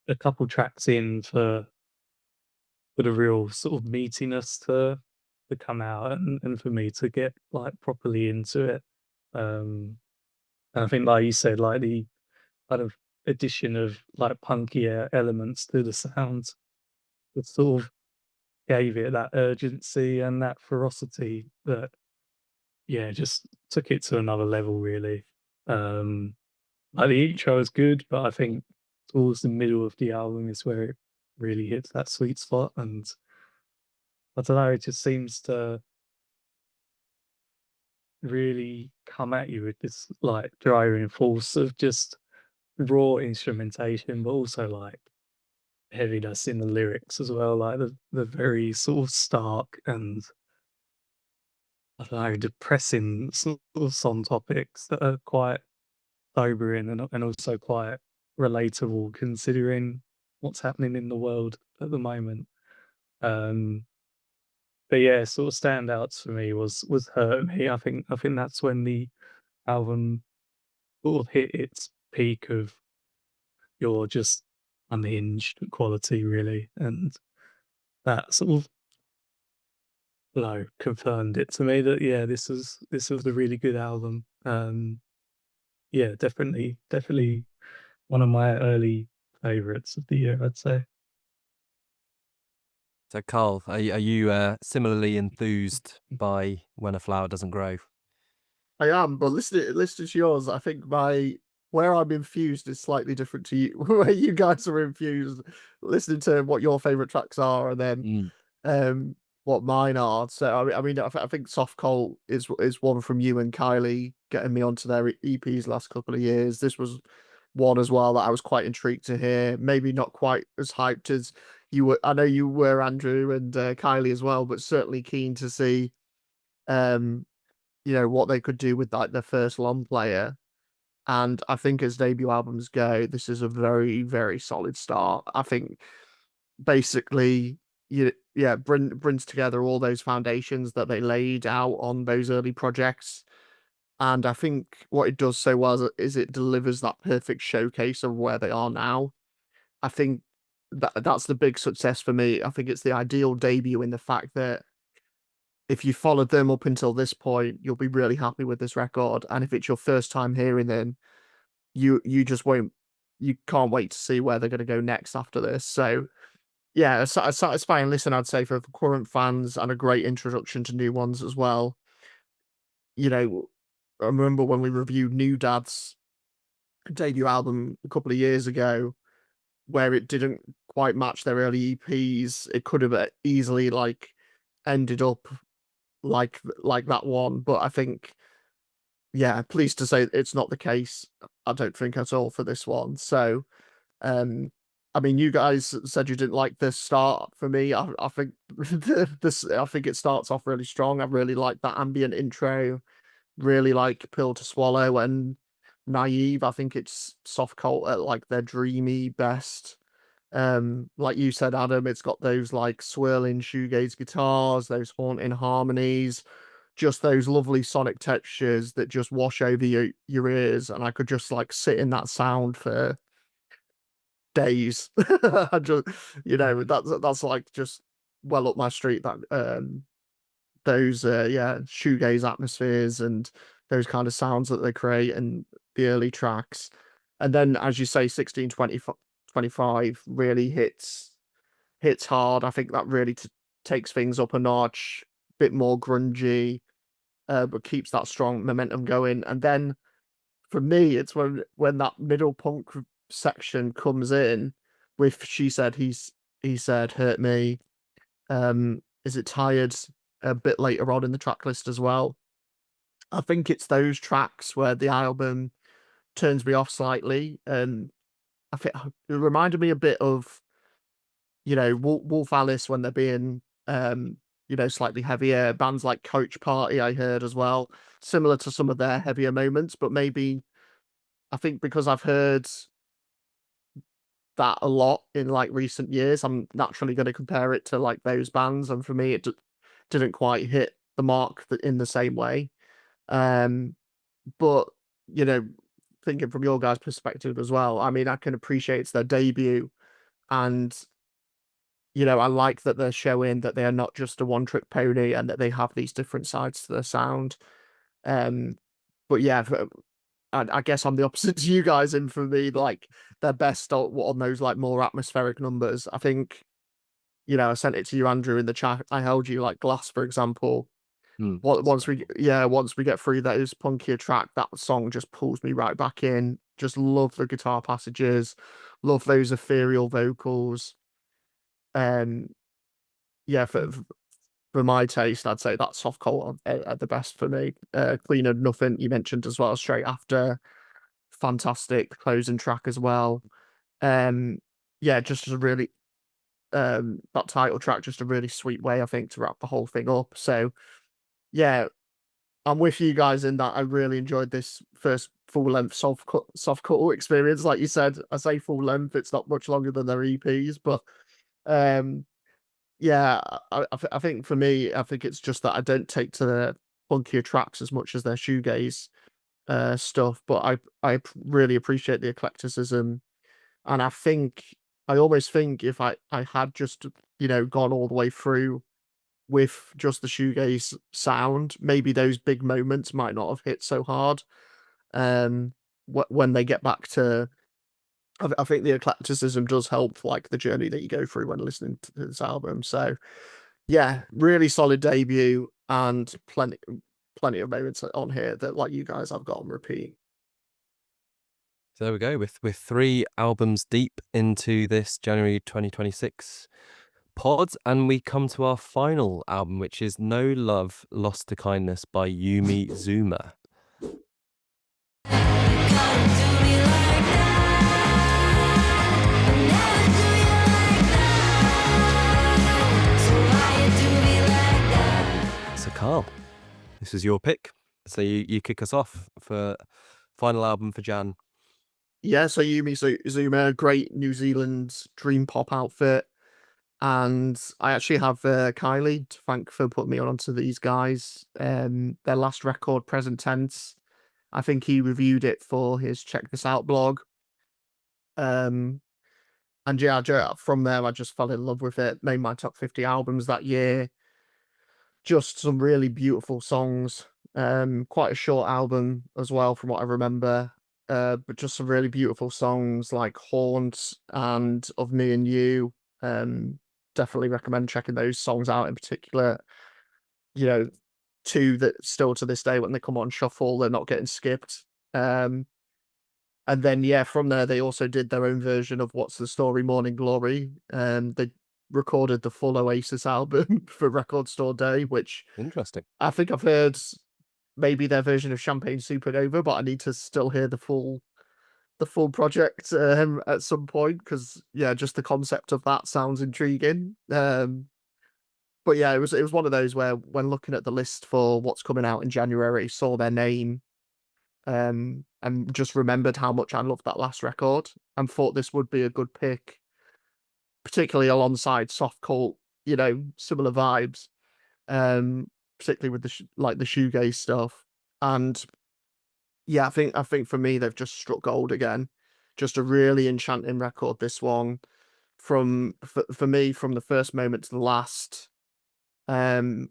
a couple tracks in for the real sort of meatiness to come out, and for me to get like properly into it. And I think, like you said, like the kind of addition of like punkier elements to the sound that sort of gave it that urgency and that ferocity that, yeah, just took it to another level, really. Um, like the intro is good, but I think towards the middle of the album is where it really hits that sweet spot. And I don't know, it just seems to really come at you with this like driving force of just raw instrumentation, but also like heaviness in the lyrics as well, like the very sort of stark and, I don't know, depressing sort of song topics that are quite sobering and also quite relatable considering what's happening in the world at the moment. Um, but yeah, sort of standouts for me was Hurt Me. I think that's when the album sort of hit its peak of your just unhinged quality, really, and that sort of confirmed it to me that, yeah, this was a really good album. yeah, definitely one of my early favorites of the year, I'd say. So, Carl, are you similarly enthused by When a Flower Doesn't Grow? I am, but listening to yours, I think where I'm infused is slightly different to you. Where you guys are infused, listening to what your favorite tracks are, and then what mine are. So I mean, I think Softcult is one from you and Kylie getting me onto their EPs last couple of years. This was one as well that I was quite intrigued to hear. Maybe not quite as hyped as you were. I know you were, Andrew, and Kylie as well, but certainly keen to see what they could do with like their first long player. And I think as debut albums go, this is a very, very solid start. I think basically, brings together all those foundations that they laid out on those early projects. And I think what it does so well is it delivers that perfect showcase of where they are now. I think that's the big success for me. I think it's the ideal debut in the fact that if you followed them up until this point, you'll be really happy with this record. And if it's your first time hearing them, you can't wait to see where they're going to go next after this. So yeah, a satisfying listen, I'd say, for current fans, and a great introduction to new ones as well. I remember when we reviewed New Dad's debut album a couple of years ago, where it didn't quite match their early EPs. It could have easily ended up like that one, but I think, yeah, pleased to say it's not the case. I don't think at all for this one. So I mean, you guys said you didn't like this start. For me, I think I think it starts off really strong. I really like that ambient intro, really like Pill to Swallow and Naive. I think it's Softcult at like their dreamy best. Like you said, Adam, it's got those like swirling shoegaze guitars, those haunting harmonies, just those lovely sonic textures that just wash over your ears, and I could just like sit in that sound for days. I just, that's like just well up my street. That those shoegaze atmospheres and those kind of sounds that they create in the early tracks. And then, as you say, 1625 really hits hard. I think that really takes things up a notch, bit more grungy, but keeps that strong momentum going. And then for me, it's when that middle punk section comes in with She Said, He Said, Hurt Me. Is It Tired? A bit later on in the track list as well. I think it's those tracks where the album turns me off slightly, and I think it reminded me a bit of Wolf Alice when they're being slightly heavier. Bands like Coach Party I heard as well, similar to some of their heavier moments, but maybe I think because I've heard that a lot in like recent years, I'm naturally going to compare it to like those bands, and for me it didn't quite hit the mark in the same way. But thinking from your guys' perspective as well, I mean, I can appreciate it's their debut, and I like that they're showing that they are not just a one-trick pony and that they have these different sides to their sound. But yeah, I guess I'm the opposite to you guys, and for me, like their best on those like more atmospheric numbers. I think, I sent it to you, Andrew, in the chat. I held you like Glass, for example. Once we get through those punkier track, that song just pulls me right back in. Just love the guitar passages, love those ethereal vocals. Yeah, for my taste, I'd say that's Softcult at the best for me. Cleaner Nothing, you mentioned as well, straight after. Fantastic closing track as well. Just a really that title track, just a really sweet way, I think, to wrap the whole thing up. So yeah, I'm with you guys in that I really enjoyed this first full-length Softcult experience. Like you said, I say full length, it's not much longer than their EPs, but I think for me, I think it's just that I don't take to the funkier tracks as much as their shoegaze stuff, but I really appreciate the eclecticism, and I almost think if I had just gone all the way through with just the shoegaze sound, maybe those big moments might not have hit so hard. when they get back to. I think the eclecticism does help like the journey that you go through when listening to this album. So yeah, really solid debut and plenty of moments on here that like you guys have got on repeat. So there we go. With 3 albums deep into this January 2026 pod, and we come to our final album, which is No Love Lost to Kindness by Yumi Zouma. So Carl, this is your pick. So you kick us off for final album for Jan. Yeah, so Yumi Zouma, great New Zealand dream pop outfit. And I actually have Kylie to thank for putting me onto these guys. Their last record, Present Tense, I think he reviewed it for his Check This Out blog. And yeah, from there I just fell in love with it. Made my top 50 albums that year. Just some really beautiful songs. Quite a short album as well, from what I remember. But just some really beautiful songs like Haunt and Of Me and You. Definitely recommend checking those songs out in particular. You know, 2 that still to this day when they come on shuffle, they're not getting skipped. And then yeah, from there they also did their own version of What's the Story, Morning Glory. They recorded the full Oasis album for Record Store Day, which Interesting. I think I've heard maybe their version of Champagne Supernova, but I need to still hear the full project at some point, because yeah, just the concept of that sounds intriguing. But yeah, it was one of those where when looking at the list for what's coming out in January, saw their name, and just remembered how much I loved that last record and thought this would be a good pick, particularly alongside Softcult, similar vibes, particularly with the shoegaze stuff. And yeah, I think for me they've just struck gold again. Just a really enchanting record, this one. For me, from the first moment to the last, it's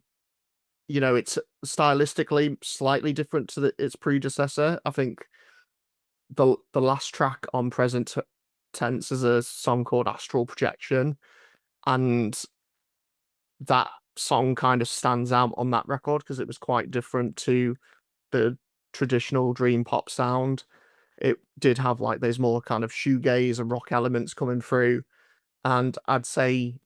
stylistically slightly different to its predecessor. I think the last track on Present Tense is a song called Astral Projection, and that song kind of stands out on that record because it was quite different to the traditional dream pop sound. It did have like those more kind of shoegaze and rock elements coming through, and I'd say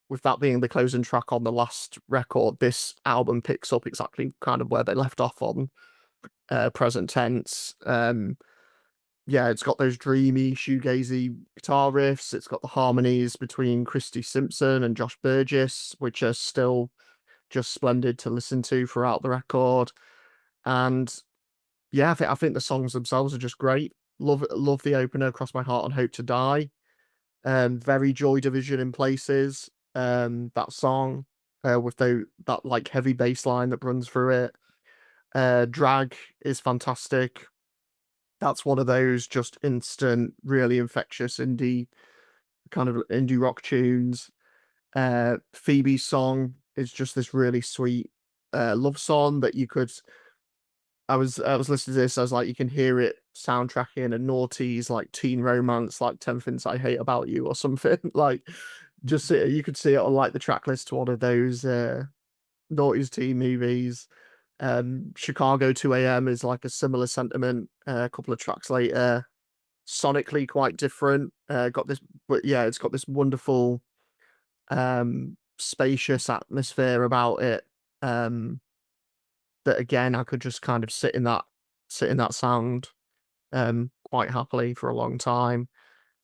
with that being the closing track on the last record, this album picks up exactly kind of where they left off on Present Tense. Yeah, it's got those dreamy shoegazy guitar riffs. It's got the harmonies between Christy Simpson and Josh Burgess, which are still just splendid to listen to throughout the record. And yeah, I think the songs themselves are just great. Love the opener, Cross My Heart and Hope to Die. Very Joy Division in places. That song with that like heavy bass line that runs through it. Drag is fantastic. That's one of those just instant, really infectious indie rock tunes. Phoebe's song is just this really sweet love song that you could. I was listening to this. I was like, you can hear it soundtracking a naughty's like teen romance, like 10 Things I Hate About You or something. Like, you could see it on like the track list to one of those naughty's teen movies. Chicago 2 a.m. is like a similar sentiment. A couple of tracks later, sonically quite different. It's got this wonderful, spacious atmosphere about it. That again, I could just kind of sit in that sound, quite happily for a long time.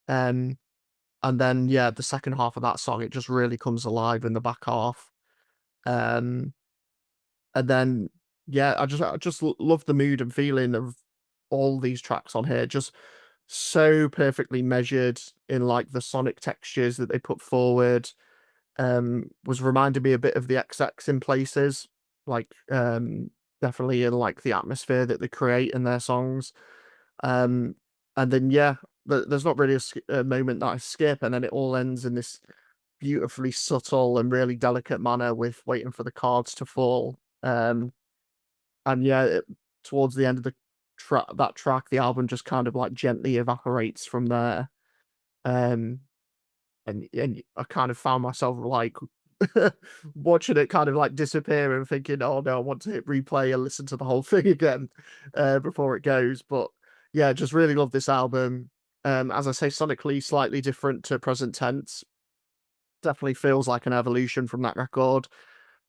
And then yeah, the second half of that song, it just really comes alive in the back half. And then yeah, I just love the mood and feeling of all these tracks on here. Just so perfectly measured in like the sonic textures that they put forward. Was reminding me a bit of the XX in places, like definitely in like the atmosphere that they create in their songs. And then yeah, there's not really a moment that I skip, and then it all ends in this beautifully subtle and really delicate manner with Waiting for the Cards to Fall. And yeah, towards the end of track, the album just kind of like gently evaporates from there. And I kind of found myself like watching it kind of like disappear and thinking, oh no, I want to hit replay and listen to the whole thing again before it goes. But yeah, just really love this album. As I say, sonically slightly different to Present Tense. Definitely feels like an evolution from that record.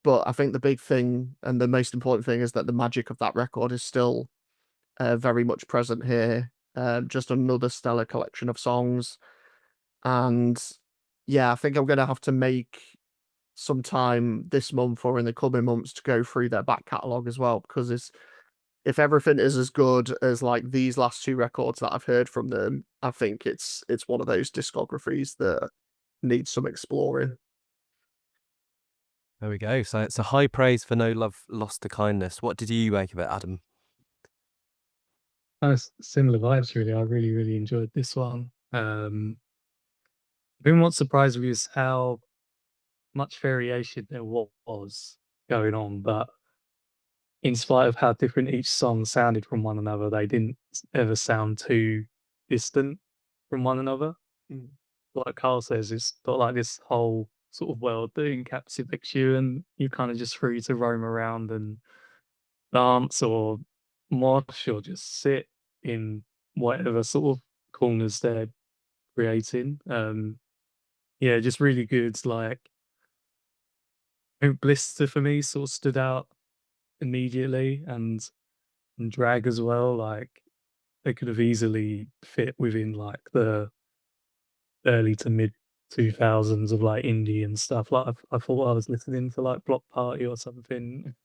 But I think the big thing and the most important thing is that the magic of that record is still very much present here. Just another stellar collection of songs. And yeah, I think I'm going to have to make some time this month or in the coming months to go through their back catalogue as well, because if everything is as good as like these last two records that I've heard from them, I think it's one of those discographies that needs some exploring. There we go. So it's a high praise for No Love Lost to Kindness. What did you make of it, Adam? Similar vibes, really. I really, really enjoyed this one. I think what surprised me is how much variation there was going on, but in spite of how different each song sounded from one another, they didn't ever sound too distant from one another. Mm. Like Carl says, it's got like this whole sort of world that encapsulates you, and you're kind of just free to roam around and dance or mosh or just sit in whatever sort of corners they're creating. Yeah, just really good. Like, I think Blister for me sort of stood out immediately, and Drag as well. Like, they could have easily fit within like the early to mid 2000s of like indie and stuff. Like, I thought I was listening to like Block Party or something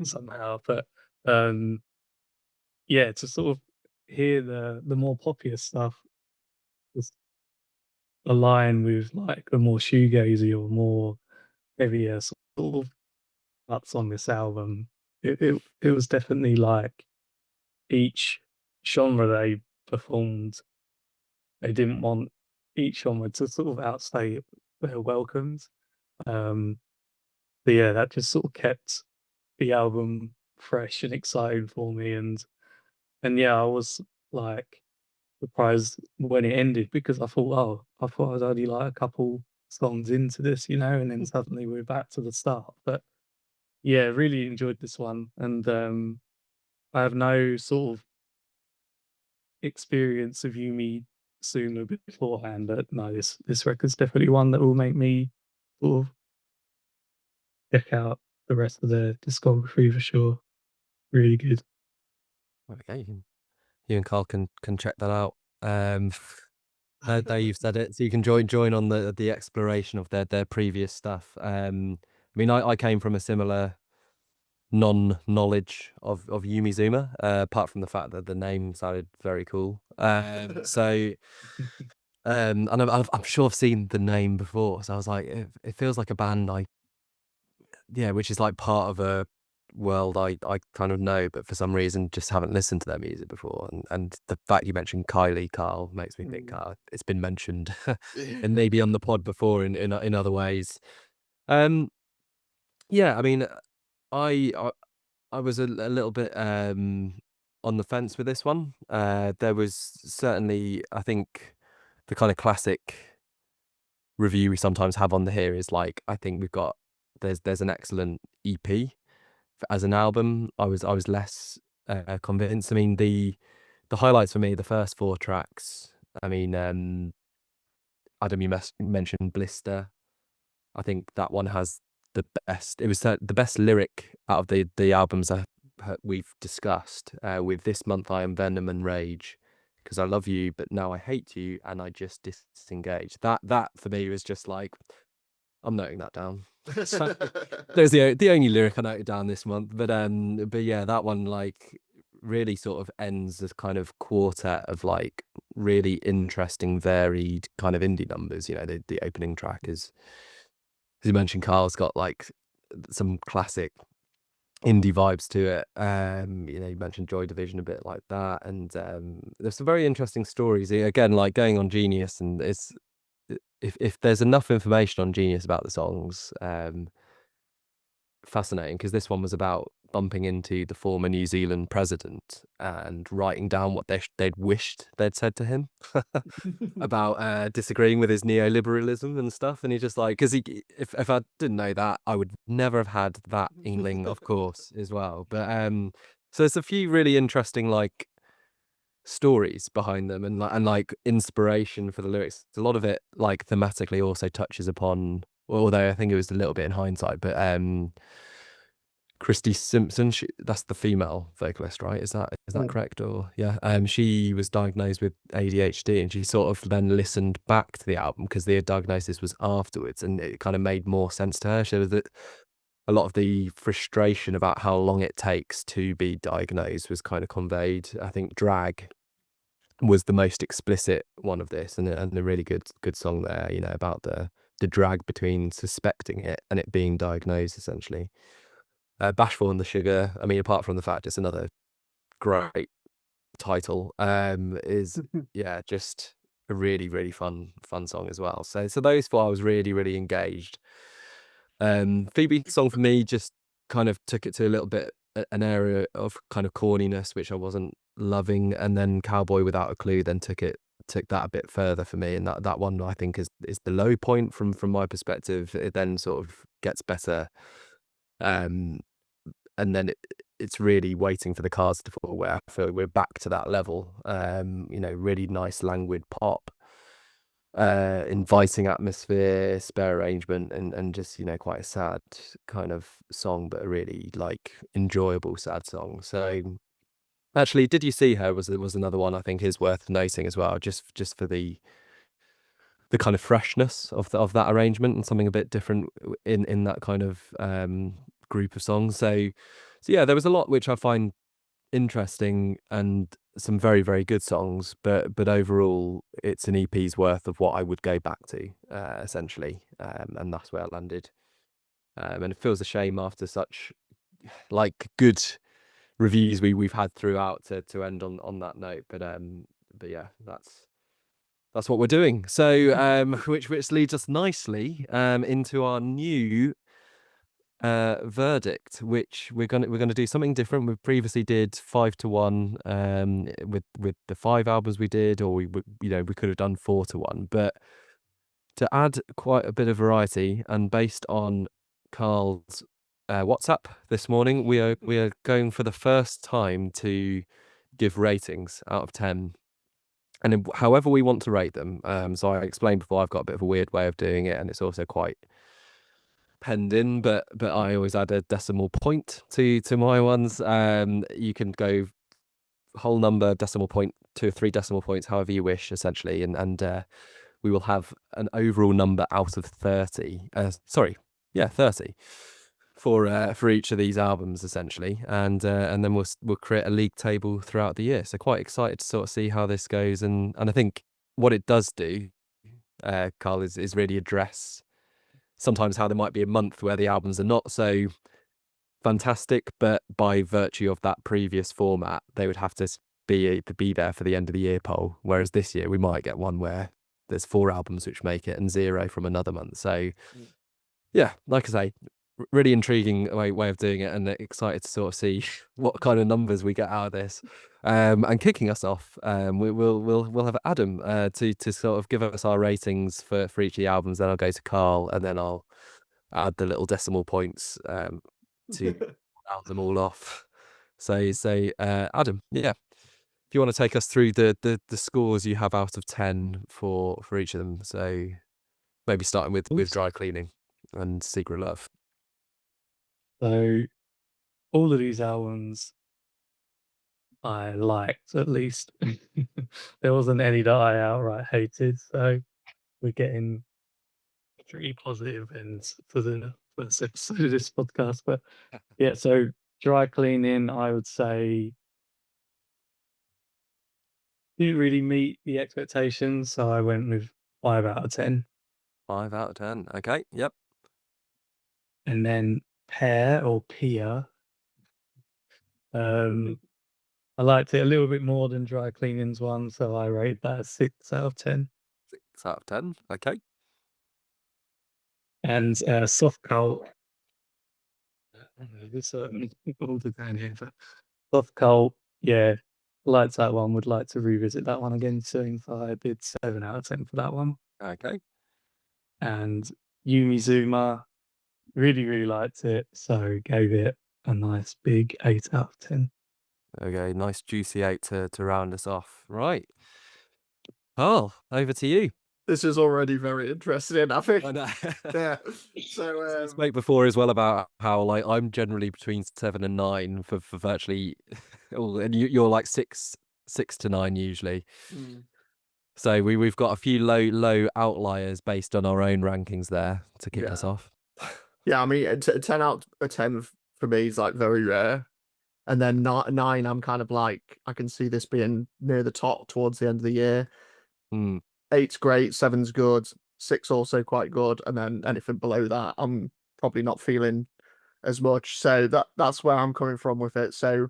somehow, but yeah, to sort of hear the more popular stuff just align with like the more shoegazy or more heavier sort of cuts on this album. It was definitely like each genre they performed, they didn't want each genre to sort of outstay their welcomes. But yeah, that just sort of kept the album fresh and exciting for me, and yeah, I was like surprised when it ended because I thought, oh, I thought I was only like a couple songs into this, and then suddenly we're back to the start. But yeah, really enjoyed this one, and I have no sort of experience of Yumi Suma beforehand, but no, this record's definitely one that will make me sort of check out the rest of their discography for sure. Really good. Okay, you and Carl can check that out. There you've said it, so you can join on the exploration of their previous stuff. I mean, I came from a similar non-knowledge of Yumi Zouma, apart from the fact that the name sounded very cool. So and I'm sure I've seen the name before, so I was like, it feels like a band which is like part of a world I kind of know, but for some reason just haven't listened to their music before. And the fact you mentioned Carl makes me think it's been mentioned and maybe on the pod before in other ways. Yeah, I mean, I was a little bit on the fence with this one. There was certainly, I think, the kind of classic review we sometimes have on the here is like, I think there's an excellent EP as an album. I was less convinced. I mean, the highlights for me, the first 4 tracks. I mean, Adam, you mentioned Blister. I think that one has the best. It was the best lyric out of the albums we've discussed. With This Month I Am Venom and Rage, because I love you, but now I hate you, and I just disengage. That for me was just like, I'm noting that down. So, there's the only lyric I noted down this month, but yeah, that one like really sort of ends this kind of quartet of like really interesting, varied kind of indie numbers. The opening track is, as you mentioned, Carl's got like some classic indie vibes to it. You mentioned Joy Division a bit like that, and there's some very interesting stories again, like going on Genius, and it's if there's enough information on Genius about the songs, fascinating, because this one was about bumping into the former New Zealand president and writing down what they'd wished they'd said to him about disagreeing with his neoliberalism and stuff. And he just like, because if I didn't know that, I would never have had that inkling, of course, as well. But so there's a few really interesting like stories behind them and like inspiration for the lyrics. A lot of it like thematically also touches upon, although I think it was a little bit in hindsight, but Christy Simpson, that's the female vocalist, right? Is that correct? Or yeah, she was diagnosed with ADHD, and she sort of then listened back to the album because the diagnosis was afterwards, and it kind of made more sense to her. She was that a lot of the frustration about how long it takes to be diagnosed was kind of conveyed. I think Drag was the most explicit one of this, and a really good song there, you know, about the drag between suspecting it and it being diagnosed, essentially. Bashful and the Sugar, I mean, apart from the fact it's another great title, is yeah, just a really, really fun song as well. So those four I was really, really engaged. Phoebe's song for me just kind of took it to a little bit an area of kind of corniness, which I wasn't loving, and then Cowboy Without a Clue then took that a bit further for me, and that one I think is the low point from my perspective. It then sort of gets better, and then it's really waiting for the cards to fall, where I feel we're back to that level. You know, really nice languid pop, inviting atmosphere, spare arrangement, and just, you know, quite a sad kind of song, but a really like enjoyable sad song. So actually, Did You See Her was another one I think is worth noting as well, just for the kind of freshness of that arrangement and something a bit different in that kind of group of songs. So yeah, there was a lot which I find interesting and some very, very good songs, but overall it's an EP's worth of what I would go back to, essentially, and that's where I landed. And it feels a shame after such like good reviews we've had throughout to end on that note, but yeah, that's what we're doing. So which leads us nicely into our new verdict, which we're gonna do something different. We previously did 5-1 with the 5 albums we did, or we could have done 4-1, but to add quite a bit of variety, and based on Karl's WhatsApp this morning, we are going for the first time to give ratings out of 10, and however we want to rate them. So I explained before, I've got a bit of a weird way of doing it, and it's also quite penned in, but I always add a decimal point to my ones. You can go whole number, decimal point, 2 or 3 decimal points, however you wish, essentially, and we will have an overall number out of 30. 30 for each of these albums, essentially, and then we'll create a league table throughout the year. So quite excited to sort of see how this goes, and I think what it does do, Karl, is really address sometimes how there might be a month where the albums are not so fantastic, but by virtue of that previous format, they would have to be there for the end of the year poll. Whereas this year we might get one where there's 4 albums which make it and 0 from another month. So yeah, like I say, really intriguing way of doing it, and excited to sort of see what kind of numbers we get out of this. And kicking us off, we'll have Adam to sort of give us our ratings for each of the albums. Then I'll go to Karl, and then I'll add the little decimal points to round them all off. So Adam, yeah, if you want to take us through the scores you have out of 10 for each of them. So maybe starting with Dry Cleaning and Secret Love. So all of these albums I liked, at least. There wasn't any that I outright hated, so we're getting pretty positive ends for the first episode of this podcast. But yeah, so Dry Cleaning, I would say, didn't really meet the expectations, so I went with 5 out of 10. 5 out of 10. Okay, yep. And then Peaer, I liked it a little bit more than Dry Cleaning's one, so I rate that as 6 out of 10. 6 out of 10. Okay. And Softcult, There's all the down here. Softcult, yeah, liked that one. Would like to revisit that one again soon. So I did 7 out of 10 for that one. Okay. And Yumi Zouma, really liked it. So gave it a nice big 8 out of 10. Okay, nice juicy 8 to round us off. Right. Carl, over to you. This is already very interesting, I think. I know. Yeah. So We spoke before as well about how like I'm generally between 7 and 9 for virtually and you're like 6 to 9 usually. mm, So we've got a few low outliers based on our own rankings there to kick us Yeah. off. yeah, I mean, a 10 out of 10 for me is like very rare. And then 9, I'm kind of like, I can see this being near the top towards the end of the year. Hmm. 8's great, 7's good, 6 also quite good, and then anything below that, I'm probably not feeling as much. So that's where I'm coming from with it. So,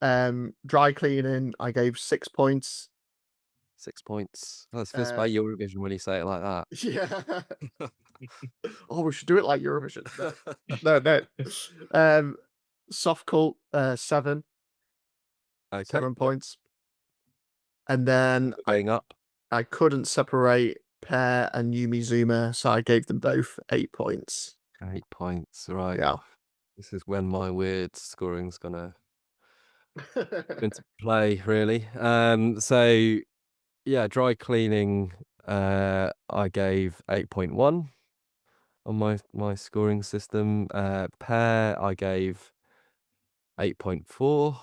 dry cleaning, I gave 6 points. 6 points. That's feels by Eurovision when you say it like that. Yeah. Oh, we should do it like Eurovision. No. Softcult, 7 Okay. 7 points. And then Going up. I couldn't separate Peaer and Yumi Zouma, so I gave them both 8 points. 8 points. Right. Yeah. This is when my weird scoring's gonna into play, really. So yeah, dry cleaning, I gave 8.1 on my scoring system. Peaer, I gave 8.4.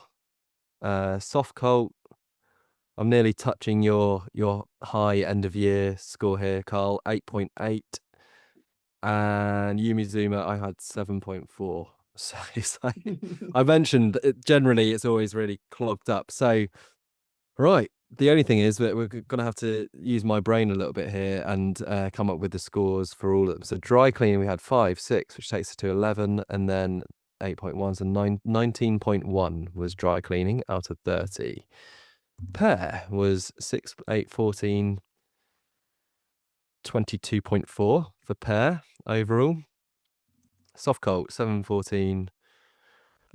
Softcult, I'm nearly touching your high end of year score here, Carl. 8.8. And Yumi Zouma, I had 7.4. So it's like I mentioned, generally it's always really clogged up. So right, the only thing is that we're gonna have to use my brain a little bit here and come up with the scores for all of them. So dry cleaning we had 5, 6, which takes us to 11, and then 8.1, so 19.1 was dry cleaning out of 30. Peaer was 6, 8, 14, 22.4 for Peaer overall. Softcult 7, 14,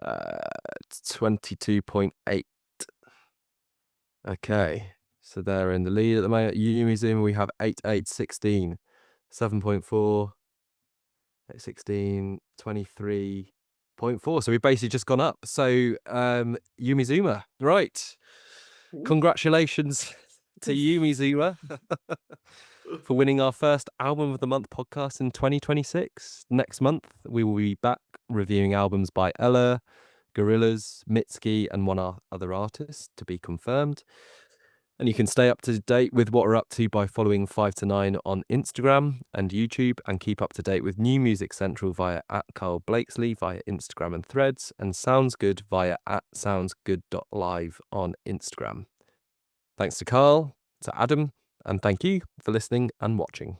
22.8. Okay, so they're in the lead at the moment. Yumi Zouma, we have 8, 8, 16, 7.4, 8, 16, 23.4. So we've basically just gone up. So Yumi Zouma, right. Congratulations to Yumi Zouma for winning our first Album of the Month podcast in 2026. Next month, we will be back reviewing albums by Ella, Gorillaz, Mitski, and one other artist to be confirmed. And you can stay up to date with what we're up to by following 5 to 9 on Instagram and YouTube, and keep up to date with New Music Central via @Karl Blakesley via Instagram and Threads, and Sounds Good via @soundsgood.live on Instagram. Thanks to Carl, to Adam, and thank you for listening and watching.